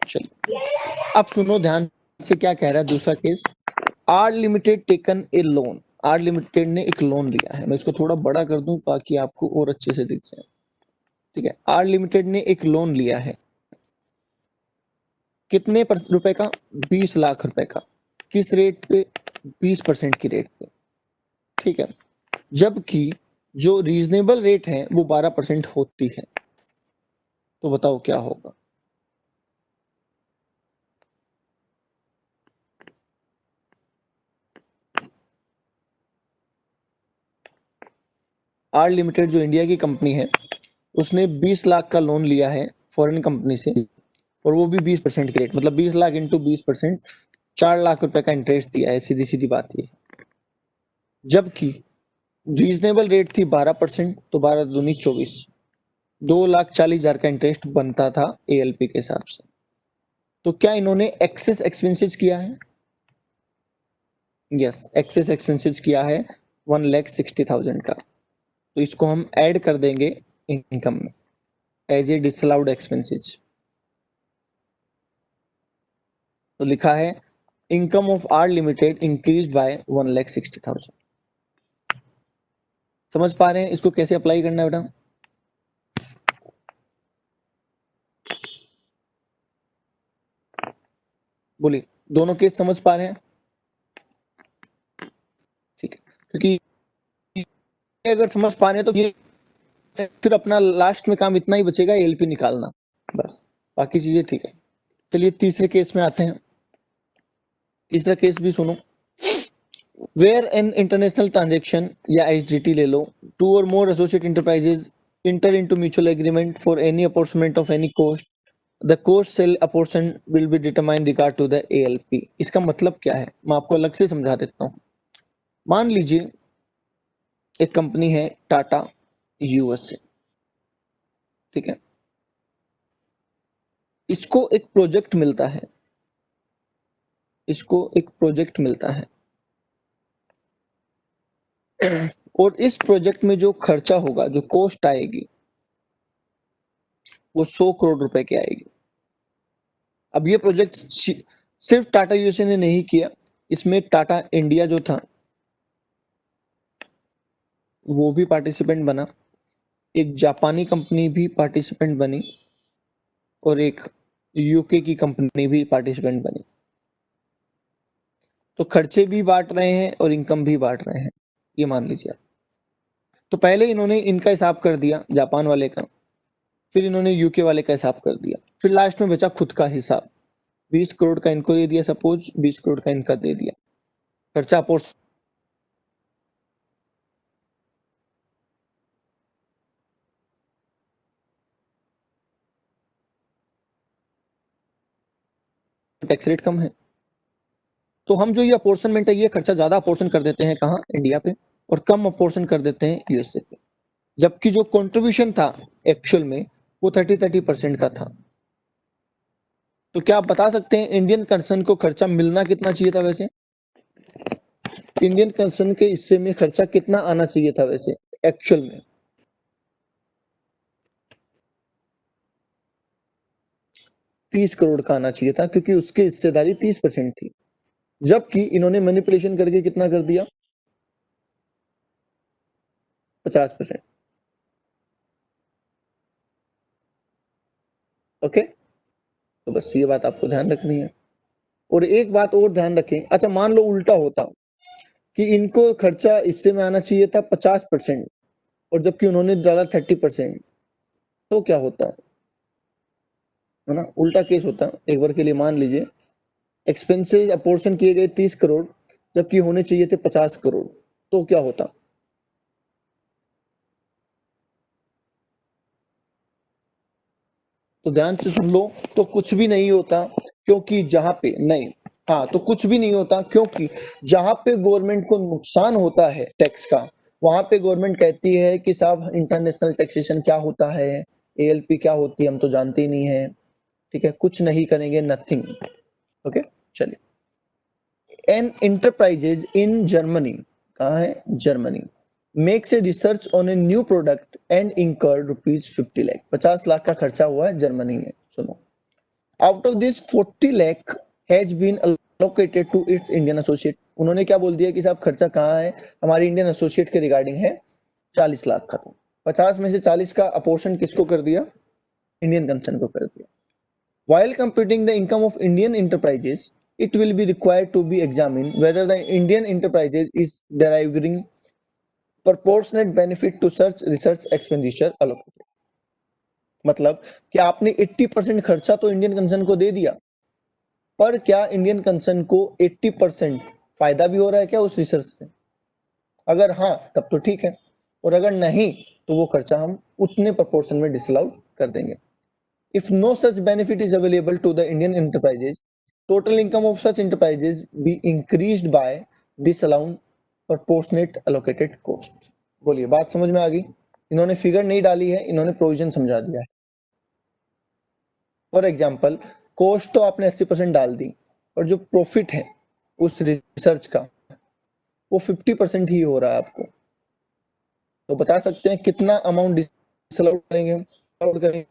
चलिए अब सुनो ध्यान से क्या कह रहा है दूसरा case. R limited taken a loan, R limited ने एक लोन लिया है। मैं इसको थोड़ा बड़ा कर दूं ताकि आपको और अच्छे से दिख जाए। ठीक है, आर लिमिटेड ने एक लोन लिया है, कितने रुपए का? 20 लाख रुपए का। किस रेट पे? 20% की रेट पे। ठीक है, जबकि जो रीजनेबल रेट है वो 12% होती है। तो बताओ क्या होगा? आर लिमिटेड जो इंडिया की कंपनी है, उसने 20 लाख का लोन लिया है फॉरेन कंपनी से, और वो भी 20% की रेट, मतलब 20 लाख इंटू 20%, 4 लाख रुपए का इंटरेस्ट दिया है। सीधी सीधी बात ये, जबकि रीजनेबल रेट थी 12%, तो 12 दूनी 24, 2,40,000 का इंटरेस्ट बनता था एएलपी के हिसाब से। तो क्या इन्होंने एक्सेस एक्सपेंसेस किया है? यस, एक्सेस एक्सपेंसेस किया है 1,60,000 का। तो इसको हम ऐड कर देंगे इनकम में एज ए डिसअलाउड एक्सपेंसेस। तो लिखा है income of R limited increase by 1,60,000। समझ पा रहे हैं इसको कैसे अप्लाई करना है बेटा? बोलिए, दोनों केस समझ पा रहे हैं? ठीक है, क्योंकि अगर समझ पा रहे हैं तो ये फिर अपना लास्ट में काम इतना ही बचेगा, एलपी निकालना, बस बाकी चीजें ठीक है। चलिए तीसरे केस में आते हैं। तीसरा केस भी सुनो। वेयर एन इंटरनेशनल ट्रांजेक्शन या एचडीटी ले लो, two or more associate enterprises enter into mutual agreement for any apportionment of any cost, the cost shall apportionment will be determine regard to the ALP. इसका मतलब क्या है मैं आपको अलग से समझा देता हूँ। मान लीजिए एक कंपनी है टाटा यूएसए, ठीक है, इसको एक प्रोजेक्ट मिलता है, इसको एक प्रोजेक्ट मिलता है, और इस प्रोजेक्ट में जो खर्चा होगा, जो कॉस्ट आएगी, वो 100 करोड़ रुपए की आएगी। अब ये प्रोजेक्ट सिर्फ टाटा यूएसए ने नहीं किया, इसमें टाटा इंडिया जो था वो भी पार्टिसिपेंट बना, एक जापानी कंपनी भी पार्टिसिपेंट बनी, और एक यूके की कंपनी भी पार्टिसिपेंट बनी। तो खर्चे भी बांट रहे हैं और इनकम भी बांट रहे हैं, ये मान लीजिए आप। तो पहले इन्होंने इनका हिसाब कर दिया जापान वाले का, फिर इन्होंने यूके वाले का हिसाब कर दिया, फिर लास्ट में बचा खुद का हिसाब। 20 करोड़ का इनको दे दिया, सपोज 20 करोड़ का इनका दे दिया, खर्चा पोर्स टैक्स रेट कम है, तो हम जो ये अपोर्शनमेंट है, ये खर्चा ज्यादा अपोर्शन कर देते हैं कहाँ? इंडिया पे, और कम अपोर्शन कर देते हैं यूएसए पे। जबकि जो कंट्रीब्यूशन था एक्चुअल में वो 30-30% का था। तो क्या आप बता सकते हैं इंडियन कंसर्न को खर्चा मिलना कितना चाहिए था वैसे? इंडियन कंसर्न के हिस्से में खर्चा कितना आना चाहिए था वैसे एक्चुअल में? 30 करोड़ का आना चाहिए था, क्योंकि उसकी हिस्सेदारी 30% थी, जबकि इन्होंने मैनिपुलेशन करके कितना कर दिया? 50%। ओके, तो बस ये बात आपको ध्यान रखनी है। और एक बात और ध्यान रखें, अच्छा मान लो उल्टा होता कि इनको खर्चा हिस्से में आना चाहिए था 50%, और जबकि उन्होंने डाला 30%, तो क्या होता है ना? उल्टा केस होता। एक बार के लिए मान लीजिए एक्सपेंसेस अपोर्शन किए गए 30 करोड़, जबकि होने चाहिए थे 50 करोड़, तो क्या होता? तो ध्यान से सुन लो, तो कुछ भी नहीं होता, क्योंकि जहां पे नहीं, हाँ, तो कुछ भी नहीं होता, क्योंकि जहां पे गवर्नमेंट को नुकसान होता है टैक्स का, वहां पे गवर्नमेंट कहती है कि साहब इंटरनेशनल टैक्सेशन क्या होता है, एएलपी क्या होती है, हम तो जानते ही नहीं है, ठीक है, कुछ नहीं करेंगे, नथिंग। ओके, चलिए। एन इंटरप्राइजेज इन जर्मनी, कहाँ है, Germany, makes a research on a new product and incurred ₹50 lakh, 50 lakh का खर्चा हुआ है जर्मनी में। सुनो, out of this 40 lakh has been allocated to its Indian associate। उन्होंने क्या बोल दिया कि साहब खर्चा कहाँ है, हमारे इंडियन एसोसिएट के रिगार्डिंग है 40 लाख का। तो 50 में से 40 का अपोर्शन किसको कर दिया, इंडियन कंसर्न को कर दिया। While computing the income of Indian enterprises, it will be required to be examined whether the Indian enterprises is deriving proportionate benefit to such research expenditure allocated। मतलब कि आपने 80% खर्चा तो इंडियन कंसर्न को दे दिया, पर क्या इंडियन कंसर्न को 80% फायदा भी हो रहा है क्या उस रिसर्च से? अगर हाँ, तब तो ठीक है, और अगर नहीं तो वो खर्चा हम उतने प्रोपोर्शन में डिसअलाउ कर देंगे। If no such benefit is available to the Indian enterprises, total income of such enterprises be increased by disallowed proportionate allocated cost। बोलिए, बात समझ में आ गई? इन्होंने फिगर नहीं डाली है, इन्होंने प्रोविजन समझा दिया है। फॉर एग्जाम्पल, कॉस्ट तो आपने 80% डाल दी, और जो प्रॉफिट है उस रिसर्च का वो 50% ही हो रहा है आपको। तो बता सकते हैं कितना अमाउंट डिसअलाउड करेंगे हम, allowed करेंगे?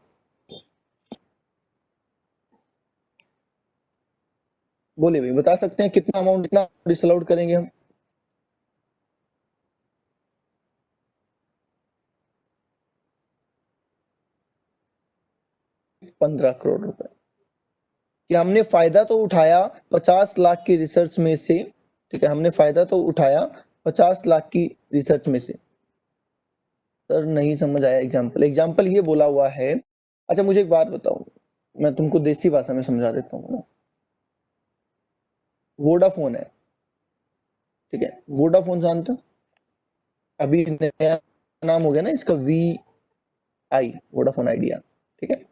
बोलिए भाई, बता सकते हैं कितना अमाउंट, कितना डिसअलाउड करेंगे हम? 15 करोड़ रुपए। कि हमने फायदा तो उठाया 50 लाख की रिसर्च में से, ठीक है, हमने फायदा तो उठाया 50 लाख की रिसर्च में से। सर नहीं समझ आया एग्जाम्पल ये बोला हुआ है। अच्छा, मुझे एक बात बताओ, मैं तुमको देसी भाषा में समझा देता हूँ ना। वोडाफोन है, ठीक है, वोडाफोन जानते हो? अभी नया नाम हो गया ना इसका, VI, वोडाफोन आइडिया, ठीक है।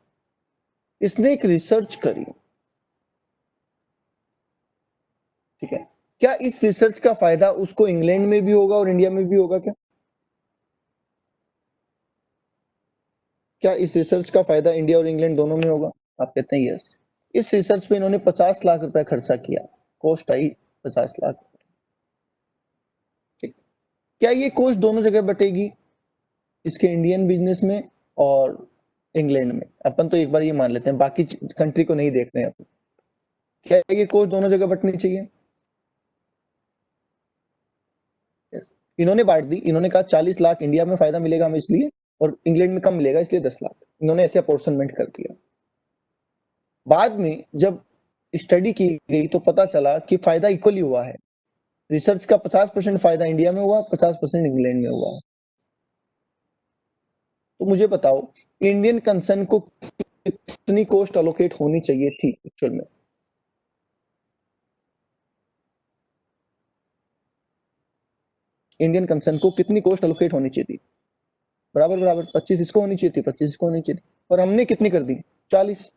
इसने एक रिसर्च करी, ठीक है, क्या इस रिसर्च का फायदा उसको इंग्लैंड में भी होगा और इंडिया में भी होगा क्या? क्या इस रिसर्च का फायदा इंडिया और इंग्लैंड दोनों में होगा? आप कहते हैं यस। इस रिसर्च पे इन्होंने 50 लाख रुपए खर्चा किया, कॉस्ट आई 50 लाख, ठीक। क्या ये कॉस्ट दोनों जगह बटेगी, इसके इंडियन बिजनेस में और इंग्लैंड में? अपन तो एक बार ये मान लेते हैं, बाकी कंट्री को नहीं देख रहे हैं अपन। क्या ये कॉस्ट दोनों जगह बटनी चाहिए? यस। इन्होंने बांट दी, इन्होंने कहा 40 लाख इंडिया में फायदा मिलेगा हमें इसलिए, और इंग्लैंड में कम मिलेगा इसलिए 10 लाख, इन्होंने ऐसे अपोर्शनमेंट कर दिया। बाद में जब स्टडी की गई तो पता चला कि फायदा इक्वली हुआ है, रिसर्च का 50% फायदा इंडिया में हुआ, 50% इंग्लैंड में हुआ। तो मुझे बताओ, इंडियन कंसर्न को कितनी कॉस्ट अलोकेट होनी चाहिए थी एक्चुअल में? इंडियन कंसर्न को कितनी कॉस्ट अलोकेट होनी चाहिए थी? बराबर बराबर, 25 इसको होनी चाहिए थी, 25 इसको होनी चाहिए थी, और हमने कितनी कर दी, 40।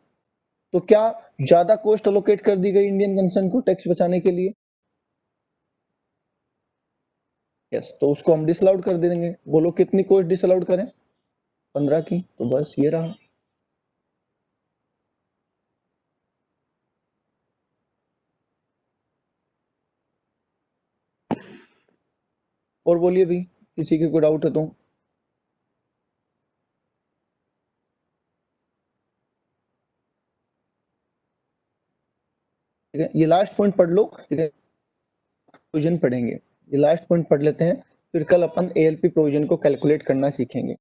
तो क्या ज्यादा कॉस्ट अलोकेट कर दी गई इंडियन कंसर्न को टैक्स बचाने के लिए? यस, तो उसको हम डिसअलाउड कर देंगे। बोलो कितनी कॉस्ट डिसअलाउड करें? 15 की। तो बस ये रहा। और बोलिए भी, किसी की कोई डाउट है तो? ठीक है, ये लास्ट पॉइंट पढ़ लो, ठीक है, प्रोविजन पढ़ेंगे। ये लास्ट पॉइंट पढ़ लेते हैं, फिर कल अपन एएलपी प्रोविजन को कैलकुलेट करना सीखेंगे।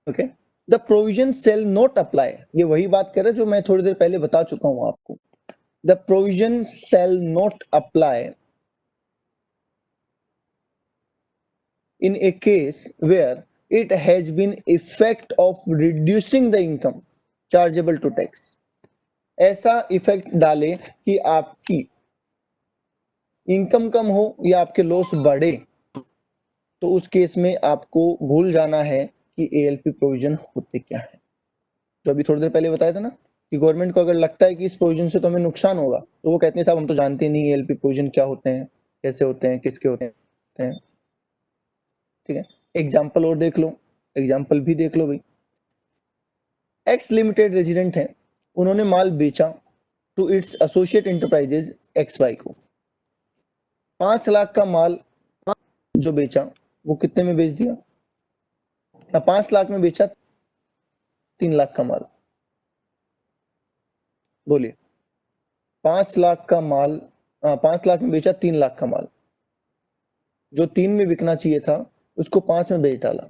Okay, the provision shall not apply, ये वही बात कर रहे हैं जो मैं थोड़ी देर पहले बता चुका हूं आपको। The provision shall not apply in a case where it has been effect of reducing the income chargeable to tax। ऐसा इफेक्ट डाले कि आपकी इनकम कम हो या आपके लॉस बढ़े, तो उस केस में आपको भूल जाना है कि एएलपी प्रोविजन होते क्या है। तो अभी थोड़ी देर पहले बताया था ना कि गवर्नमेंट को अगर लगता है कि इस प्रोविजन से तो हमें नुकसान होगा, तो वो कहते हैं साहब हम तो जानते नहीं एएलपी प्रोविजन क्या होते हैं, कैसे होते हैं, किसके होते हैं। ठीक है, एग्जाम्पल और देख लो, एग्जाम्पल भी देख लो भाई। एक्स लिमिटेड रेजिडेंट है, उन्होंने माल बेचा to its associate enterprises X Y को। 5 लाख का माल जो बेचा वो कितने में बेच दिया? 5 लाख में बेचा 3 लाख का माल। बोलिए, 5 लाख का माल, 5 लाख में बेचा 3 लाख का माल, जो 3 में बिकना चाहिए था उसको 5 में बेच डाला।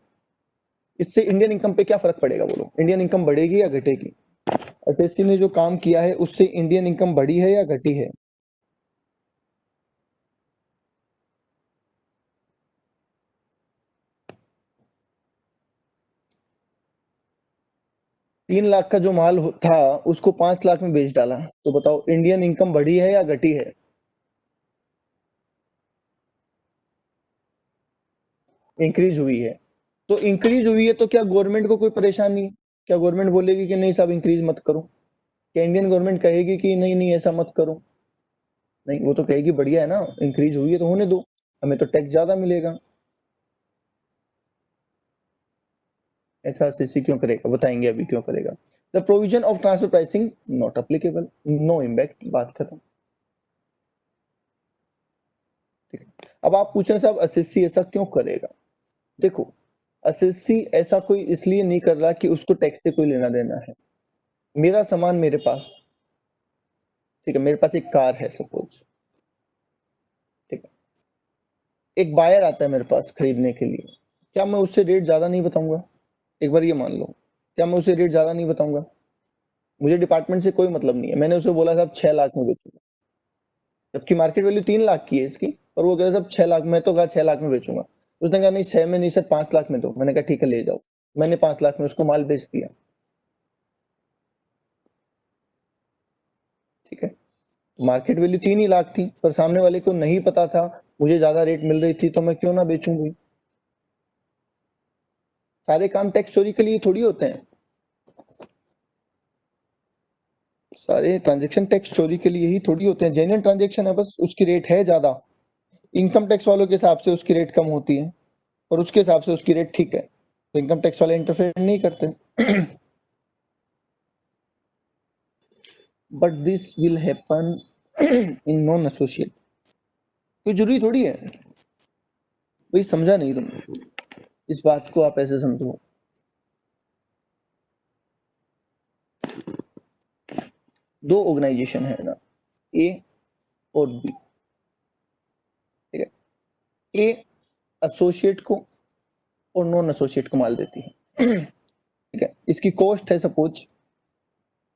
इससे इंडियन इनकम पे क्या फर्क पड़ेगा? बोलो, इंडियन इनकम बढ़ेगी या घटेगी? एसएससी ने जो काम किया है उससे इंडियन इनकम बढ़ी है या घटी है? तीन लाख का जो माल था उसको 5 लाख में बेच डाला, तो बताओ इंडियन इनकम बढ़ी है या घटी है? इंक्रीज हुई है। तो इंक्रीज हुई है तो क्या गवर्नमेंट को कोई परेशानी? क्या गवर्नमेंट बोलेगी कि नहीं साहब इंक्रीज मत करो? क्या इंडियन गवर्नमेंट कहेगी कि नहीं नहीं ऐसा मत करो? नहीं, वो तो कहेगी बढ़िया है ना, इंक्रीज हुई है तो होने दो, हमें तो टैक्स ज्यादा मिलेगा। ऐसा एसएससी क्यों करेगा? बताएंगे अभी क्यों करेगा। The provision of transfer pricing not applicable, no impact, बात खत्म। ठीक है, अब आप पूछ रहे हैं साहब एसएससी ऐसा क्यों करेगा? देखो, एसएससी ऐसा कोई इसलिए नहीं कर रहा कि उसको टैक्स से कोई लेना देना है। मेरा सामान मेरे पास, ठीक है, मेरे पास एक कार है सपोज, ठीक है, एक बायर आता है मेरे पास खरीदने के लिए, क्या मैं उससे रेट ज्यादा नहीं बताऊंगा? एक बार ये मान लो, क्या मैं उसे रेट ज्यादा नहीं बताऊंगा? मुझे डिपार्टमेंट से कोई मतलब नहीं है, मैंने उसे बोला साहब 6 लाख में बेचूंगा, जबकि मार्केट वैल्यू 3 लाख की है इसकी, और वो कह रहा साहब 6 लाख, मैं तो कहा 6 लाख में बेचूंगा। उसने कहा नहीं 6 में नहीं सर 5 लाख में दो। मैंने कहा ठीक है ले जाओ, मैंने 5 लाख में उसको माल बेच दिया। ठीक है, मार्केट वैल्यू 3 ही लाख थी, पर सामने वाले को नहीं पता था, मुझे ज्यादा रेट मिल रही थी, तो मैं क्यों ना बेचूं भाई। सारे काम टैक्स चोरी के लिए थोड़ी होते हैं, सारे ट्रांजेक्शन टैक्स चोरी के लिए ही थोड़ी होते हैं। जेन्युइन ट्रांजेक्शन है बस उसकी रेट है ज्यादा, इनकम टैक्स वालों के हिसाब से उसकी रेट कम होती है और उसके हिसाब से उसकी रेट ठीक है, तो इनकम टैक्स वाले इंटरफेयर नहीं करते। But this will happen in non associate, कोई जरूरी थोड़ी है भाई, समझा नहीं तुम, इस बात को आप ऐसे समझो। दो ऑर्गेनाइजेशन है ना, ए और बी, ठीक है, ए एसोसिएट को और नॉन एसोसिएट को माल देती है। ठीक है, इसकी कॉस्ट है सपोज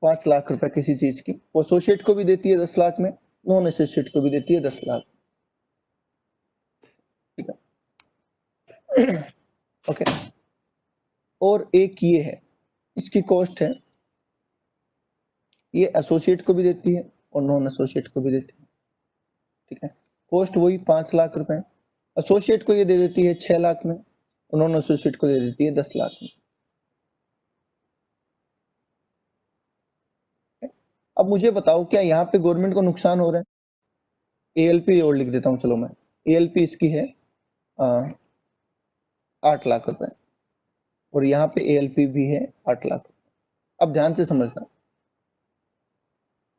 5 लाख रुपए किसी चीज की, वो एसोसिएट को भी देती है 10 लाख में, नॉन एसोसिएट को भी देती है 10 लाख। ठीक है, ओके, और एक ये है, इसकी कॉस्ट है, ये एसोसिएट को भी देती है और नॉन एसोसिएट को भी देती है। ठीक है, कॉस्ट वही 5 लाख रुपए, एसोसिएट को ये दे देती है 6 लाख में और नॉन एसोसिएट को दे देती है 10 लाख में। अब मुझे बताओ क्या यहाँ पे गवर्नमेंट को नुकसान हो रहा है? एएलपी और लिख देता हूँ चलो मैं, एएलपी इसकी है 8 लाख रुपए और यहाँ पे एएलपी भी है 8 लाख। अब ध्यान से समझना,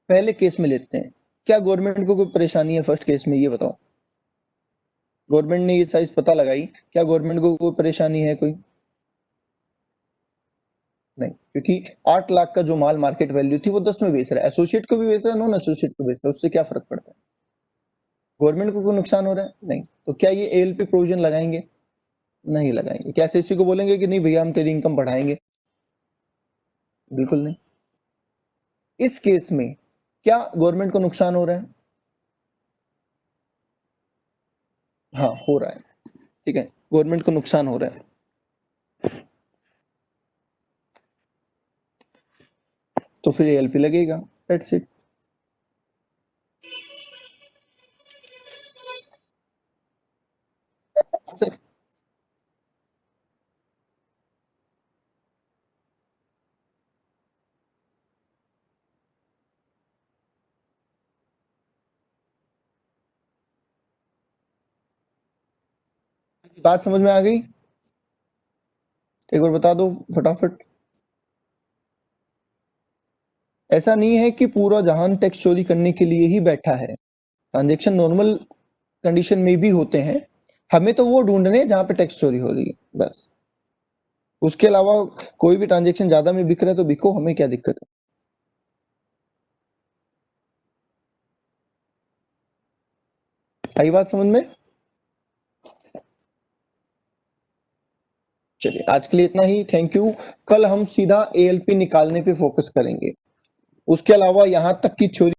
पहले केस में लेते हैं, क्या गवर्नमेंट को कोई परेशानी है फर्स्ट केस में? ये बताओ, गवर्नमेंट ने ये साइज पता लगाई, क्या गवर्नमेंट को कोई परेशानी है कोई? नहीं, क्योंकि 8 लाख का जो माल मार्केट वैल्यू थी वो 10 में बेच रहा है, एसोसिएट को भी बेच रहा है, नॉन एसोसिएट को बेच रहा है, उससे क्या फर्क पड़ता है? गवर्नमेंट को कोई नुकसान हो रहा है? नहीं, तो क्या ये एएलपी प्रोविजन लगाएंगे? नहीं लगाएंगे। क्या एसएससी को बोलेंगे कि नहीं भैया हम तेरी इनकम बढ़ाएंगे? बिल्कुल नहीं। इस केस में क्या गवर्नमेंट को नुकसान हो रहा है? हाँ हो रहा है, ठीक है, गवर्नमेंट को नुकसान हो रहा है, तो फिर एएलपी लगेगा, दैट्स इट। सर बात समझ में आ गई? एक बार बता दो फटाफट। ऐसा नहीं है कि पूरा जहान टैक्स चोरी करने के लिए ही बैठा है, ट्रांजेक्शन नॉर्मल कंडीशन में भी होते हैं, हमें तो वो ढूंढने हैं जहां पे टैक्स चोरी हो रही है बस। उसके अलावा कोई भी ट्रांजेक्शन ज्यादा में बिक रहा है तो बिको, हमें क्या दिक्कत है। आई बात समझ में? चलिए आज के लिए इतना ही, थैंक यू। कल हम सीधा एएलपी निकालने पे फोकस करेंगे, उसके अलावा यहां तक की थ्योरी